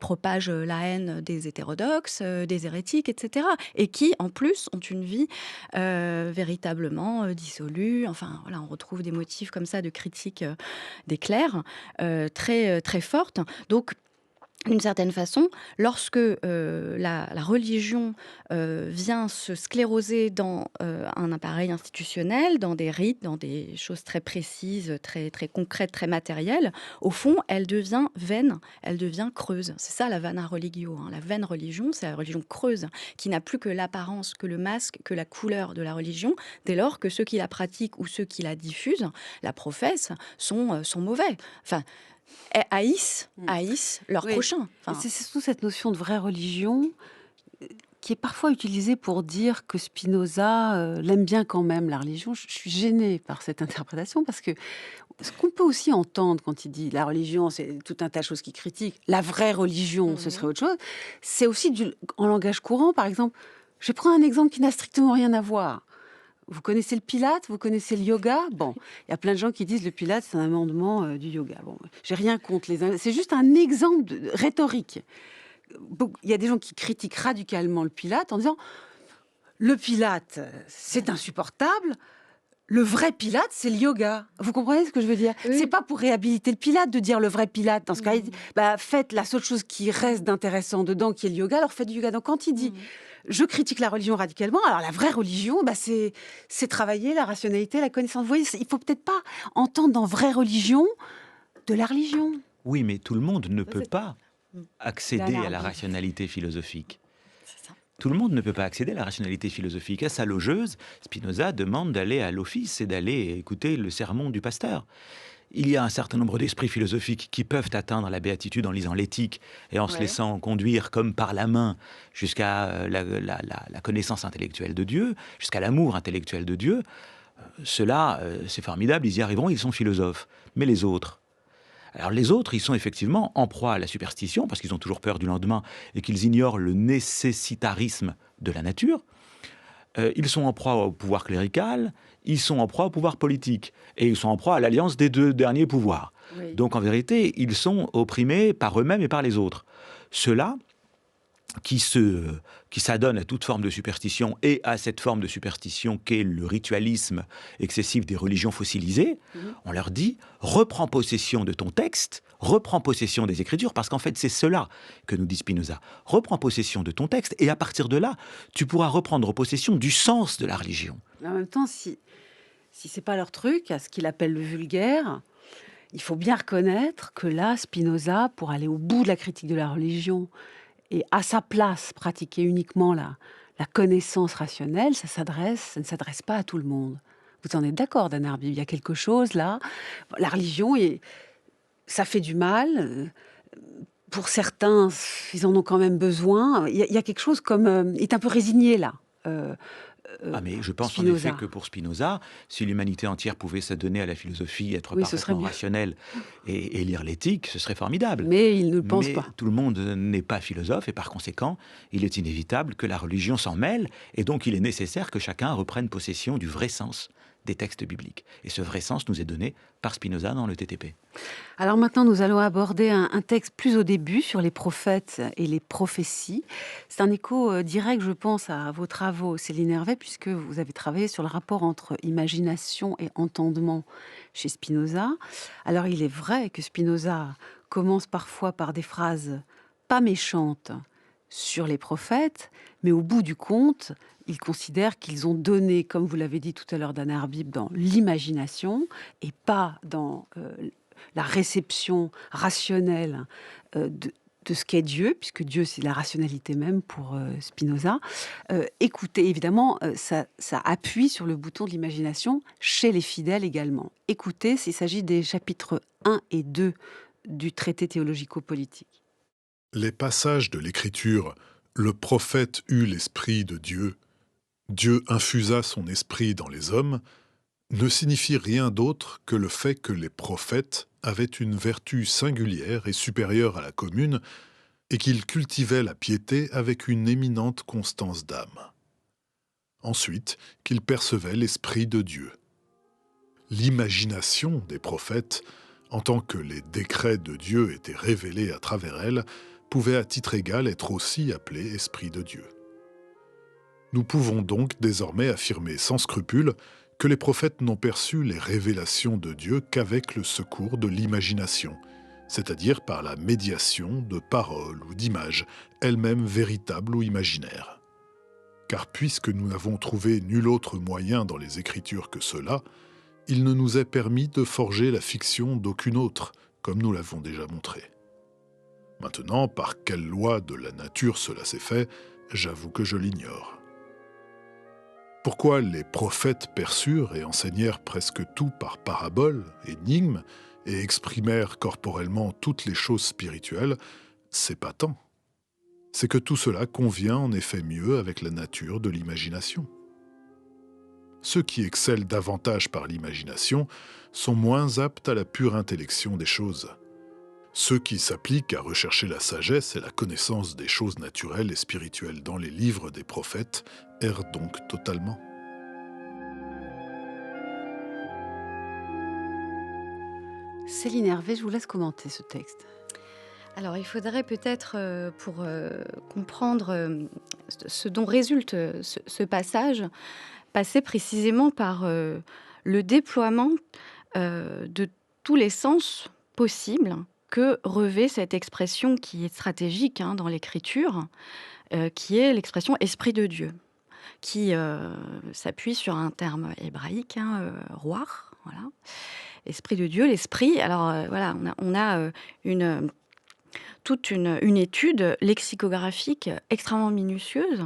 propagent la haine des hétérodoxes, des hérétiques, etc. Et qui, en plus, ont une vie véritablement dissolue. Enfin, voilà, on retrouve des motifs comme ça de critique des clercs très, très fortes. Donc, d'une certaine façon, lorsque la religion vient se scléroser dans un appareil institutionnel, dans des rites, dans des choses très précises, très, très concrètes, très matérielles, au fond, elle devient vaine, elle devient creuse. C'est ça la vana religio, hein. La vaine religion, c'est la religion creuse, qui n'a plus que l'apparence, que le masque, que la couleur de la religion, dès lors que ceux qui la pratiquent ou ceux qui la diffusent, la professent, sont mauvais. Enfin, haïssent leur prochain. Enfin, c'est surtout cette notion de vraie religion qui est parfois utilisée pour dire que Spinoza l'aime bien quand même, la religion. Je suis gênée par cette interprétation parce que ce qu'on peut aussi entendre quand il dit la religion, c'est tout un tas de choses qu'il critique. La vraie religion, ce serait autre chose. C'est aussi en langage courant, par exemple. Je prends un exemple qui n'a strictement rien à voir. Vous connaissez le Pilate, vous connaissez le yoga. Bon, il y a plein de gens qui disent le Pilate, c'est un amendement du yoga. Bon, j'ai rien contre c'est juste un exemple rhétorique. Il y a des gens qui critiquent radicalement le Pilate en disant le Pilate, c'est insupportable. Le vrai Pilate, c'est le yoga. Vous comprenez ce que je veux dire ? Oui. C'est pas pour réhabiliter le Pilate de dire le vrai Pilate. Dans ce cas, il dit, faites la seule chose qui reste d'intéressant dedans, qui est le yoga, alors faites du yoga. Donc quand il dit je critique la religion radicalement, alors la vraie religion, c'est travailler la rationalité, la connaissance. Vous voyez, il faut peut-être pas entendre dans vraie religion de la religion. Oui, mais tout le monde ne peut pas accéder à la l'arbitre. rationalité philosophique. c'est ça. Tout le monde ne peut pas accéder à la rationalité philosophique. À sa logeuse, Spinoza demande d'aller à l'office et d'aller écouter le sermon du pasteur. Il y a un certain nombre d'esprits philosophiques qui peuvent atteindre la béatitude en lisant l'éthique et en se laissant conduire comme par la main jusqu'à la connaissance intellectuelle de Dieu, jusqu'à l'amour intellectuel de Dieu. Ceux-là, c'est formidable, ils y arriveront, ils sont philosophes. Mais les autres ? Alors les autres, ils sont effectivement en proie à la superstition, parce qu'ils ont toujours peur du lendemain et qu'ils ignorent le nécessitarisme de la nature. Ils sont en proie au pouvoir clérical, ils sont en proie au pouvoir politique, et ils sont en proie à l'alliance des deux derniers pouvoirs. Oui. Donc en vérité, ils sont opprimés par eux-mêmes et par les autres. Ceux-là, qui s'adonnent à toute forme de superstition et à cette forme de superstition qu'est le ritualisme excessif des religions fossilisées, on leur dit « reprends possession de ton texte, reprends possession des Écritures », parce qu'en fait c'est cela que nous dit Spinoza. Reprends possession de ton texte et à partir de là, tu pourras reprendre possession du sens de la religion. Mais en même temps, si c'est pas leur truc, à ce qu'il appelle le vulgaire, il faut bien reconnaître que là, Spinoza, pour aller au bout de la critique de la religion et à sa place pratiquer uniquement la connaissance rationnelle, ça ne s'adresse pas à tout le monde. Vous en êtes d'accord, Dan Arbib ? Il y a quelque chose là. La religion, ça fait du mal. Pour certains, ils en ont quand même besoin. Il y a quelque chose comme... il est un peu résigné là. Mais je pense Spinoza. en effet que pour Spinoza, si l'humanité entière pouvait s'adonner à la philosophie, être Oui, ce serait parfaitement mieux. rationnelle et lire l'éthique, ce serait formidable. Mais il ne le pense Mais pas. tout le monde n'est pas philosophe et par conséquent, il est inévitable que la religion s'en mêle et donc il est nécessaire que chacun reprenne possession du vrai sens des textes bibliques. Et ce vrai sens nous est donné par Spinoza dans le TTP. Alors maintenant, nous allons aborder un texte plus au début sur les prophètes et les prophéties. C'est un écho direct, je pense, à vos travaux, Céline Hervé, puisque vous avez travaillé sur le rapport entre imagination et entendement chez Spinoza. Alors il est vrai que Spinoza commence parfois par des phrases pas méchantes sur les prophètes, mais au bout du compte, il considère qu'ils ont donné, comme vous l'avez dit tout à l'heure d'Anna Arbib, dans l'imagination et pas dans la réception rationnelle de ce qu'est Dieu, puisque Dieu, c'est la rationalité même pour Spinoza. Écoutez, évidemment, ça appuie sur le bouton de l'imagination chez les fidèles également. Écoutez, il s'agit des chapitres 1 et 2 du traité théologico-politique. Les passages de l'Écriture « Le prophète eut l'esprit de Dieu »,« Dieu infusa son esprit dans les hommes » ne signifient rien d'autre que le fait que les prophètes avaient une vertu singulière et supérieure à la commune et qu'ils cultivaient la piété avec une éminente constance d'âme. Ensuite, qu'ils percevaient l'esprit de Dieu. L'imagination des prophètes, en tant que les décrets de Dieu étaient révélés à travers elle, pouvait à titre égal être aussi appelée esprit de Dieu. Nous pouvons donc désormais affirmer sans scrupule que les prophètes n'ont perçu les révélations de Dieu qu'avec le secours de l'imagination, c'est-à-dire par la médiation de paroles ou d'images, elles-mêmes véritables ou imaginaires. Car puisque nous n'avons trouvé nul autre moyen dans les Écritures que cela, il ne nous est permis de forger la fiction d'aucune autre, comme nous l'avons déjà montré. Maintenant, par quelle loi de la nature cela s'est fait, j'avoue que je l'ignore. Pourquoi les prophètes perçurent et enseignèrent presque tout par paraboles, énigmes, et exprimèrent corporellement toutes les choses spirituelles, c'est pas tant. C'est que tout cela convient en effet mieux avec la nature de l'imagination. Ceux qui excellent davantage par l'imagination sont moins aptes à la pure intellection des choses. Ceux qui s'appliquent à rechercher la sagesse et la connaissance des choses naturelles et spirituelles dans les livres des prophètes errent donc totalement. Céline Hervé, je vous laisse commenter ce texte. Alors, il faudrait peut-être, pour comprendre ce dont résulte ce passage, passer précisément par le déploiement de tous les sens possibles que revêt cette expression qui est stratégique dans l'écriture, qui est l'expression « esprit de Dieu », qui s'appuie sur un terme hébraïque, roar, voilà. Esprit de Dieu, l'esprit. Alors voilà, on a toute une étude lexicographique extrêmement minutieuse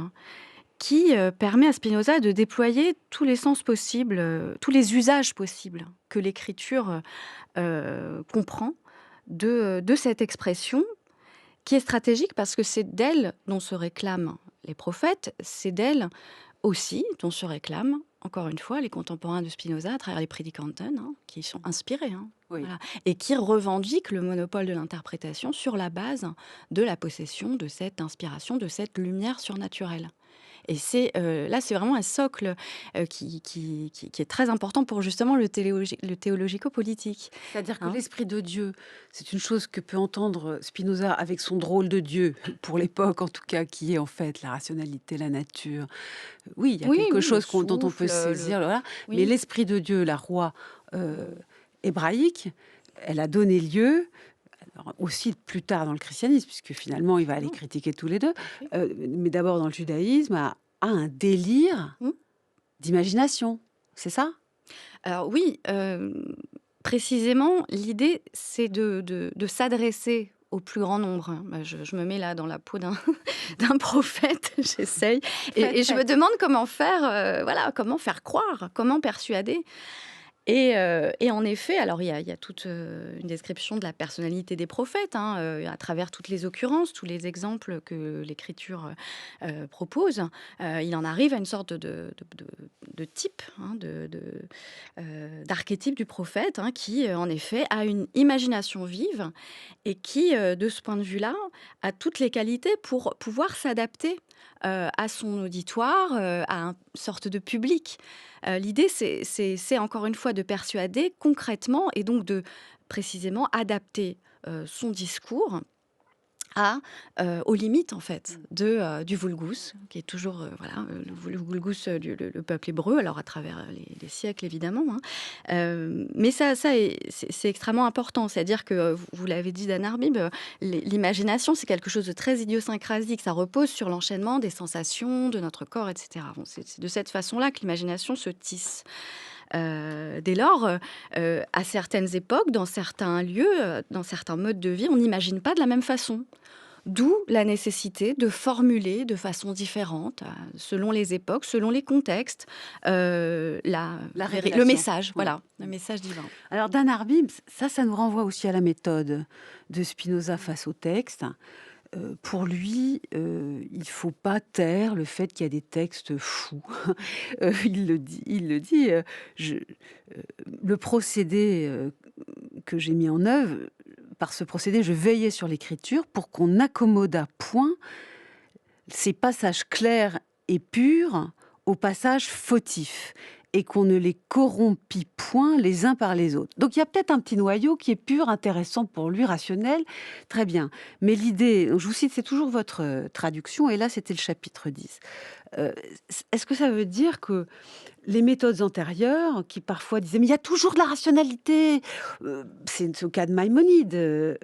qui permet à Spinoza de déployer tous les sens possibles, tous les usages possibles que l'écriture comprend de cette expression qui est stratégique parce que c'est d'elle dont se réclament les prophètes, c'est d'elle aussi dont se réclament, encore une fois, les contemporains de Spinoza à travers les Predikanten, qui sont inspirés, Oui. voilà, et qui revendiquent le monopole de l'interprétation sur la base de la possession de cette inspiration, de cette lumière surnaturelle. Et là, c'est vraiment un socle qui est très important pour justement le théologico-politique. C'est-à-dire que l'esprit de Dieu, c'est une chose que peut entendre Spinoza avec son drôle de Dieu, pour l'époque en tout cas, qui est en fait la rationalité, la nature. Oui, il y a quelque chose dont on peut saisir. Voilà. Oui. Mais l'esprit de Dieu, la roi hébraïque, elle a donné lieu... Alors aussi plus tard dans le christianisme, puisque finalement il va aller critiquer tous les deux, mais d'abord dans le judaïsme, à un délire d'imagination, c'est ça? Alors oui, précisément, l'idée c'est de s'adresser au plus grand nombre. Je me mets là dans la peau d'un prophète, j'essaye, et je me demande comment faire, comment faire croire, comment persuader. Et en effet, alors il y a toute une description de la personnalité des prophètes, hein, à travers toutes les occurrences, tous les exemples que l'Écriture propose. Il en arrive à une sorte de type, hein, d'archétype du prophète, hein, qui, en effet, a une imagination vive et qui, de ce point de vue-là, a toutes les qualités pour pouvoir s'adapter à son auditoire, à une sorte de public. L'idée, c'est encore une fois de persuader concrètement et donc de précisément adapter son discours aux limites en fait du Vulgus, qui est toujours le Vulgus le peuple hébreu, alors à travers les siècles évidemment. Hein. Mais c'est extrêmement important, c'est-à-dire que vous l'avez dit Dan Arbib, l'imagination c'est quelque chose de très idiosyncrasique, ça repose sur l'enchaînement des sensations de notre corps, etc. Bon, c'est de cette façon-là que l'imagination se tisse. Dès lors, à certaines époques, dans certains lieux, dans certains modes de vie, on n'imagine pas de la même façon. D'où la nécessité de formuler de façon différente, selon les époques, selon les contextes, le message, voilà, le message divin. Alors Dan Arbib, ça nous renvoie aussi à la méthode de Spinoza face au texte. Pour lui, il ne faut pas taire le fait qu'il y a des textes fous. Il le dit. Le procédé que j'ai mis en œuvre, par ce procédé, je veillais sur l'écriture pour qu'on n'accommodât point ces passages clairs et purs aux passages fautifs et qu'on ne les corrompit point les uns par les autres. Donc il y a peut-être un petit noyau qui est pur, intéressant pour lui, rationnel, très bien. Mais l'idée, je vous cite, c'est toujours votre traduction, et là c'était le chapitre 10. Est-ce que ça veut dire que les méthodes antérieures, qui parfois disaient « mais il y a toujours de la rationalité », c'est le cas de Maïmonide,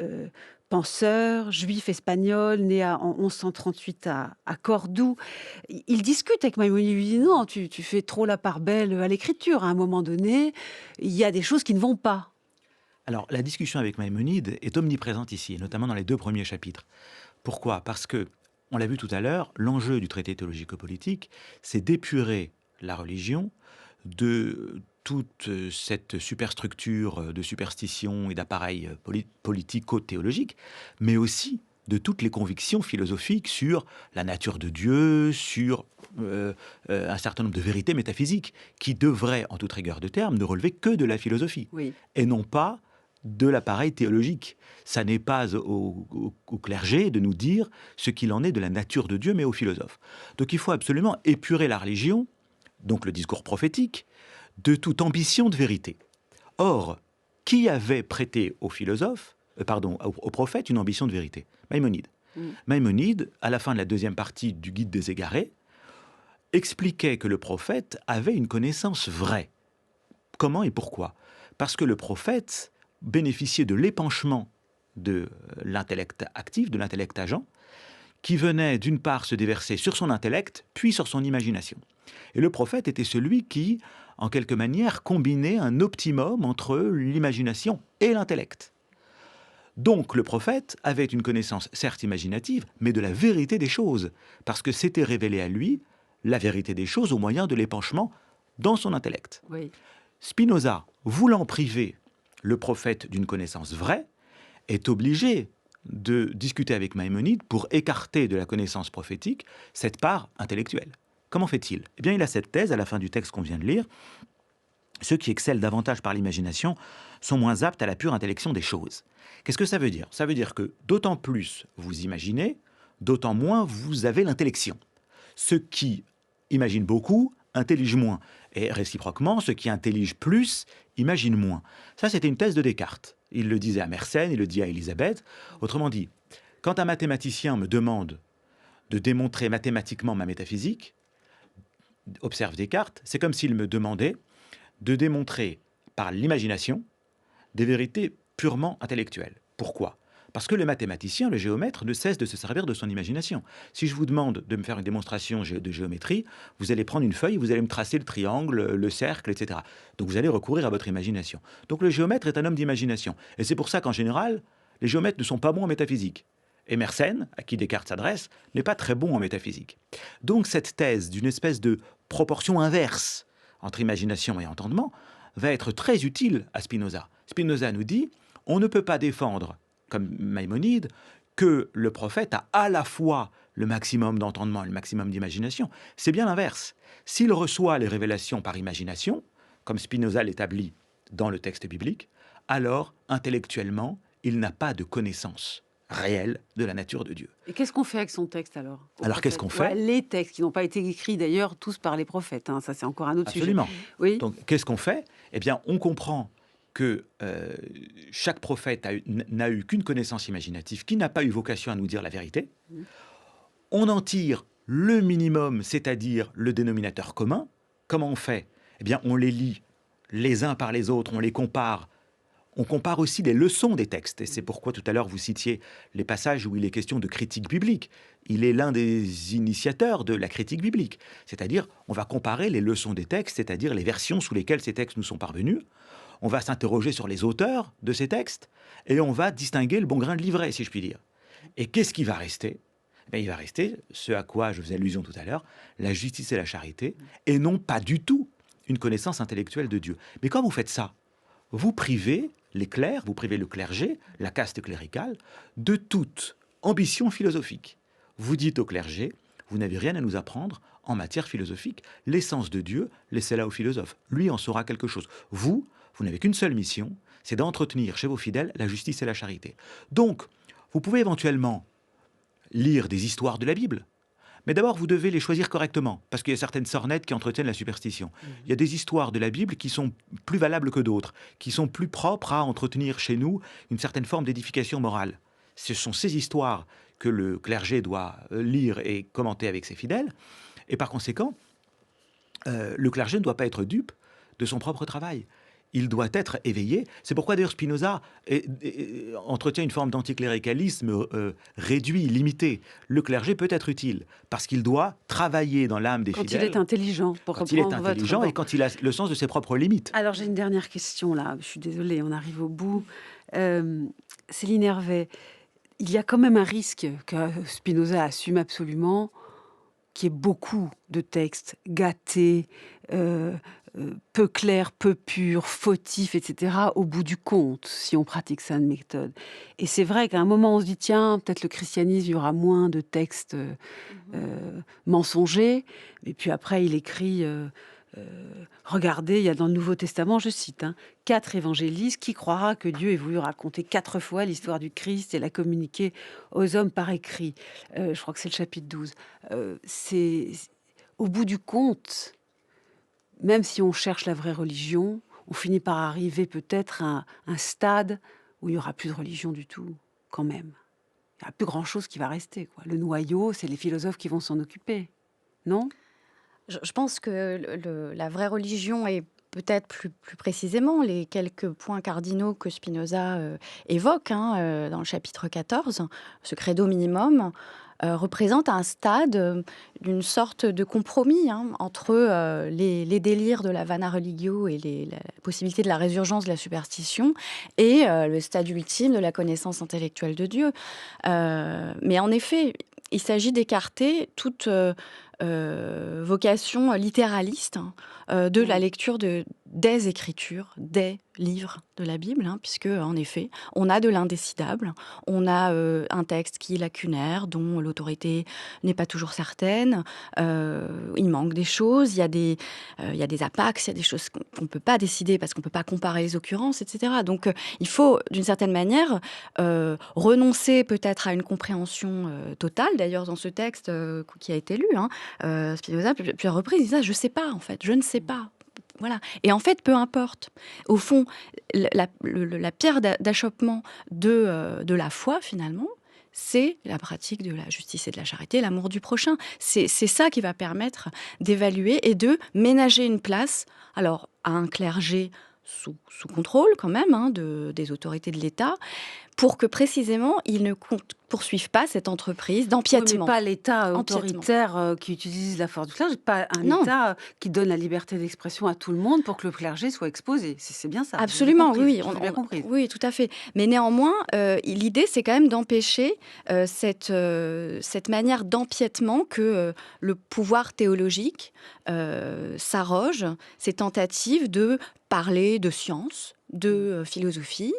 penseur, juif espagnol, né en 1138 à Cordoue. Il discute avec Maïmonide, il lui dit « non, tu fais trop la part belle à l'écriture, à un moment donné, il y a des choses qui ne vont pas ». Alors, la discussion avec Maïmonide est omniprésente ici, notamment dans les 2 premiers chapitres. Pourquoi ? Parce que, on l'a vu tout à l'heure, l'enjeu du traité théologico-politique, c'est d'épurer la religion de toute cette superstructure de superstitions et d'appareils politico-théologiques, mais aussi de toutes les convictions philosophiques sur la nature de Dieu, sur un certain nombre de vérités métaphysiques qui devraient, en toute rigueur de terme, ne relever que de la philosophie, Oui. et non pas de l'appareil théologique. Ça n'est pas au clergé de nous dire ce qu'il en est de la nature de Dieu, mais aux philosophes. Donc il faut absolument épurer la religion, donc le discours prophétique, de toute ambition de vérité. Or, qui avait prêté aux philosophes, aux prophètes, une ambition de vérité ? Maïmonide. Maïmonide, à la fin de la 2e partie du Guide des égarés, expliquait que le prophète avait une connaissance vraie. Comment et pourquoi ? Parce que le prophète bénéficiait de l'épanchement de l'intellect actif, de l'intellect agent, qui venait d'une part se déverser sur son intellect, puis sur son imagination. Et le prophète était celui qui, en quelque manière, combinait un optimum entre l'imagination et l'intellect. Donc le prophète avait une connaissance certes imaginative, mais de la vérité des choses, parce que s'était révélé à lui la vérité des choses au moyen de l'épanchement dans son intellect. Oui. Spinoza, voulant priver le prophète d'une connaissance vraie, est obligé de discuter avec Maïmonide pour écarter de la connaissance prophétique cette part intellectuelle. Comment fait-il ? Eh bien, il a cette thèse à la fin du texte qu'on vient de lire. Ceux qui excellent davantage par l'imagination sont moins aptes à la pure intellection des choses. Qu'est-ce que ça veut dire ? Ça veut dire que d'autant plus vous imaginez, d'autant moins vous avez l'intellection. Ceux qui imaginent beaucoup intelligent moins. Et réciproquement, ceux qui intelligent plus imaginent moins. Ça, c'était une thèse de Descartes. Il le disait à Mersenne, il le dit à Élisabeth. Autrement dit, quand un mathématicien me demande de démontrer mathématiquement ma métaphysique, observe Descartes, c'est comme s'il me demandait de démontrer par l'imagination des vérités purement intellectuelles. Pourquoi ? Parce que le mathématicien, le géomètre, ne cesse de se servir de son imagination. Si je vous demande de me faire une démonstration de géométrie, vous allez prendre une feuille, vous allez me tracer le triangle, le cercle, etc. Donc vous allez recourir à votre imagination. Donc le géomètre est un homme d'imagination. Et c'est pour ça qu'en général, les géomètres ne sont pas bons en métaphysique. Et Mersenne, à qui Descartes s'adresse, n'est pas très bon en métaphysique. Donc cette thèse d'une espèce de proportion inverse entre imagination et entendement va être très utile à Spinoza. Spinoza nous dit, on ne peut pas défendre, comme Maïmonide, que le prophète a à la fois le maximum d'entendement et le maximum d'imagination. C'est bien l'inverse. S'il reçoit les révélations par imagination, comme Spinoza l'établit dans le texte biblique, alors, intellectuellement, il n'a pas de connaissance réelle de la nature de Dieu. Et qu'est-ce qu'on fait avec son texte alors Alors, qu'est-ce qu'on fait? Les textes qui n'ont pas été écrits d'ailleurs tous par les prophètes, hein, ça c'est encore un autre Absolument. sujet. Oui. Donc, qu'est-ce qu'on fait? Eh bien, on comprend que chaque prophète n'a eu qu'une connaissance imaginative, qui n'a pas eu vocation à nous dire la vérité. On en tire le minimum, c'est-à-dire le dénominateur commun. Comment on fait? Eh bien, on les lit les uns par les autres, on les compare. On compare aussi les leçons des textes. Et c'est pourquoi tout à l'heure vous citiez les passages où il est question de critique biblique. Il est l'un des initiateurs de la critique biblique. C'est-à-dire, on va comparer les leçons des textes, c'est-à-dire les versions sous lesquelles ces textes nous sont parvenus. On va s'interroger sur les auteurs de ces textes et on va distinguer le bon grain de l'ivraie, si je puis dire. Et qu'est-ce qui va rester? Il va rester ce à quoi je faisais allusion tout à l'heure, la justice et la charité, et non pas du tout une connaissance intellectuelle de Dieu. Mais quand vous faites ça, vous privez les clercs, vous privez le clergé, la caste cléricale, de toute ambition philosophique. Vous dites au clergé, vous n'avez rien à nous apprendre en matière philosophique. L'essence de Dieu, laissez-la au philosophe. Lui en saura quelque chose. Vous n'avez qu'une seule mission, c'est d'entretenir chez vos fidèles la justice et la charité. Donc, vous pouvez éventuellement lire des histoires de la Bible. Mais d'abord, vous devez les choisir correctement, parce qu'il y a certaines sornettes qui entretiennent la superstition. Il y a des histoires de la Bible qui sont plus valables que d'autres, qui sont plus propres à entretenir chez nous une certaine forme d'édification morale. Ce sont ces histoires que le clergé doit lire et commenter avec ses fidèles, et par conséquent, le clergé ne doit pas être dupe de son propre travail. Il doit être éveillé. C'est pourquoi d'ailleurs Spinoza entretient une forme d'anticléricalisme réduit, limité. Le clergé peut être utile parce qu'il doit travailler dans l'âme des fidèles. Quand il est intelligent. Quand il est intelligent et quand il a le sens de ses propres limites. Alors j'ai une dernière question là. Je suis désolée, on arrive au bout. Céline Hervé, il y a quand même un risque que Spinoza assume absolument, qui est beaucoup de textes gâtés, peu clairs, peu purs, fautifs, etc., au bout du compte, si on pratique sa méthode. Et c'est vrai qu'à un moment, on se dit, tiens, peut-être le christianisme, il y aura moins de textes mensongers. Et puis après, il écrit... regardez, il y a dans le Nouveau Testament, je cite, 4 évangélistes, qui croira que Dieu ait voulu raconter 4 fois l'histoire du Christ et la communiquer aux hommes par écrit. Je crois que c'est le chapitre 12. C'est au bout du compte, même si on cherche la vraie religion, on finit par arriver peut-être à un stade où il n'y aura plus de religion du tout, quand même. Il n'y a plus grand-chose qui va rester, quoi. Le noyau, c'est les philosophes qui vont s'en occuper, non ? Je pense que la vraie religion est peut-être plus précisément les quelques points cardinaux que Spinoza évoque dans le chapitre 14, ce credo minimum, représente un stade d'une sorte de compromis entre les délires de la vana religio et la possibilité de la résurgence de la superstition et le stade ultime de la connaissance intellectuelle de Dieu. Mais en effet, il s'agit d'écarter toute vocation littéraliste de la lecture des Écritures, des livres de la Bible, puisque, en effet, on a de l'indécidable, on a un texte qui est lacunaire, dont l'autorité n'est pas toujours certaine, il manque des choses, il y a des apax, il y a des choses qu'on ne peut pas décider parce qu'on ne peut pas comparer les occurrences, etc. Donc, il faut, d'une certaine manière, renoncer peut-être à une compréhension totale. D'ailleurs, dans ce texte qui a été lu, Spinoza, plusieurs reprises, il dit ça, je ne sais pas, en fait, je ne sais pas. Voilà. Et en fait, peu importe. Au fond, la pierre d'achoppement de la foi, finalement, c'est la pratique de la justice et de la charité, l'amour du prochain. C'est ça qui va permettre d'évaluer et de ménager une place, alors, à un clergé sous contrôle, quand même, des autorités de l'État, pour que, précisément, il ne compte poursuivent pas cette entreprise Oui, mais d'empiètement. pas l'État Empiètement. autoritaire qui utilise la force du clergé, pas un Non. État qui donne la liberté d'expression à tout le monde pour que le clergé soit exposé. C'est bien ça. Absolument, oui, J'ai bien compris. oui, tout à fait. Mais néanmoins, l'idée, c'est quand même d'empêcher cette manière d'empiètement que le pouvoir théologique s'arroge, ces tentatives de parler de science, de philosophie,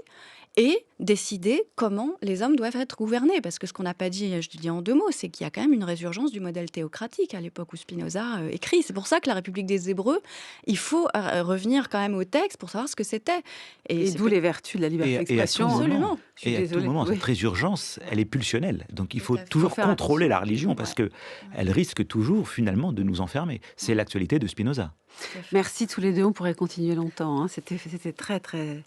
et décider comment les hommes doivent être gouvernés. Parce que ce qu'on n'a pas dit, je dis en 2 mots, c'est qu'il y a quand même une résurgence du modèle théocratique à l'époque où Spinoza écrit. C'est pour ça que la République des Hébreux, il faut revenir quand même au texte pour savoir ce que c'était. Et c'est d'où les vertus de la liberté Et à d'expression. tout moment, Absolument. Je suis et à tout désolée. moment, Oui. cette résurgence, elle est pulsionnelle. Donc il Tout faut à fait. toujours Faut faire contrôler attention. la religion parce que elle risque toujours finalement de nous enfermer. C'est l'actualité de Spinoza. Merci tous les deux, on pourrait continuer longtemps. C'était très très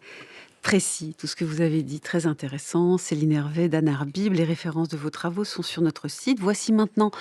précis, tout ce que vous avez dit, très intéressant. Céline Hervé, Dan Arbib, les références de vos travaux sont sur notre site. Voici maintenant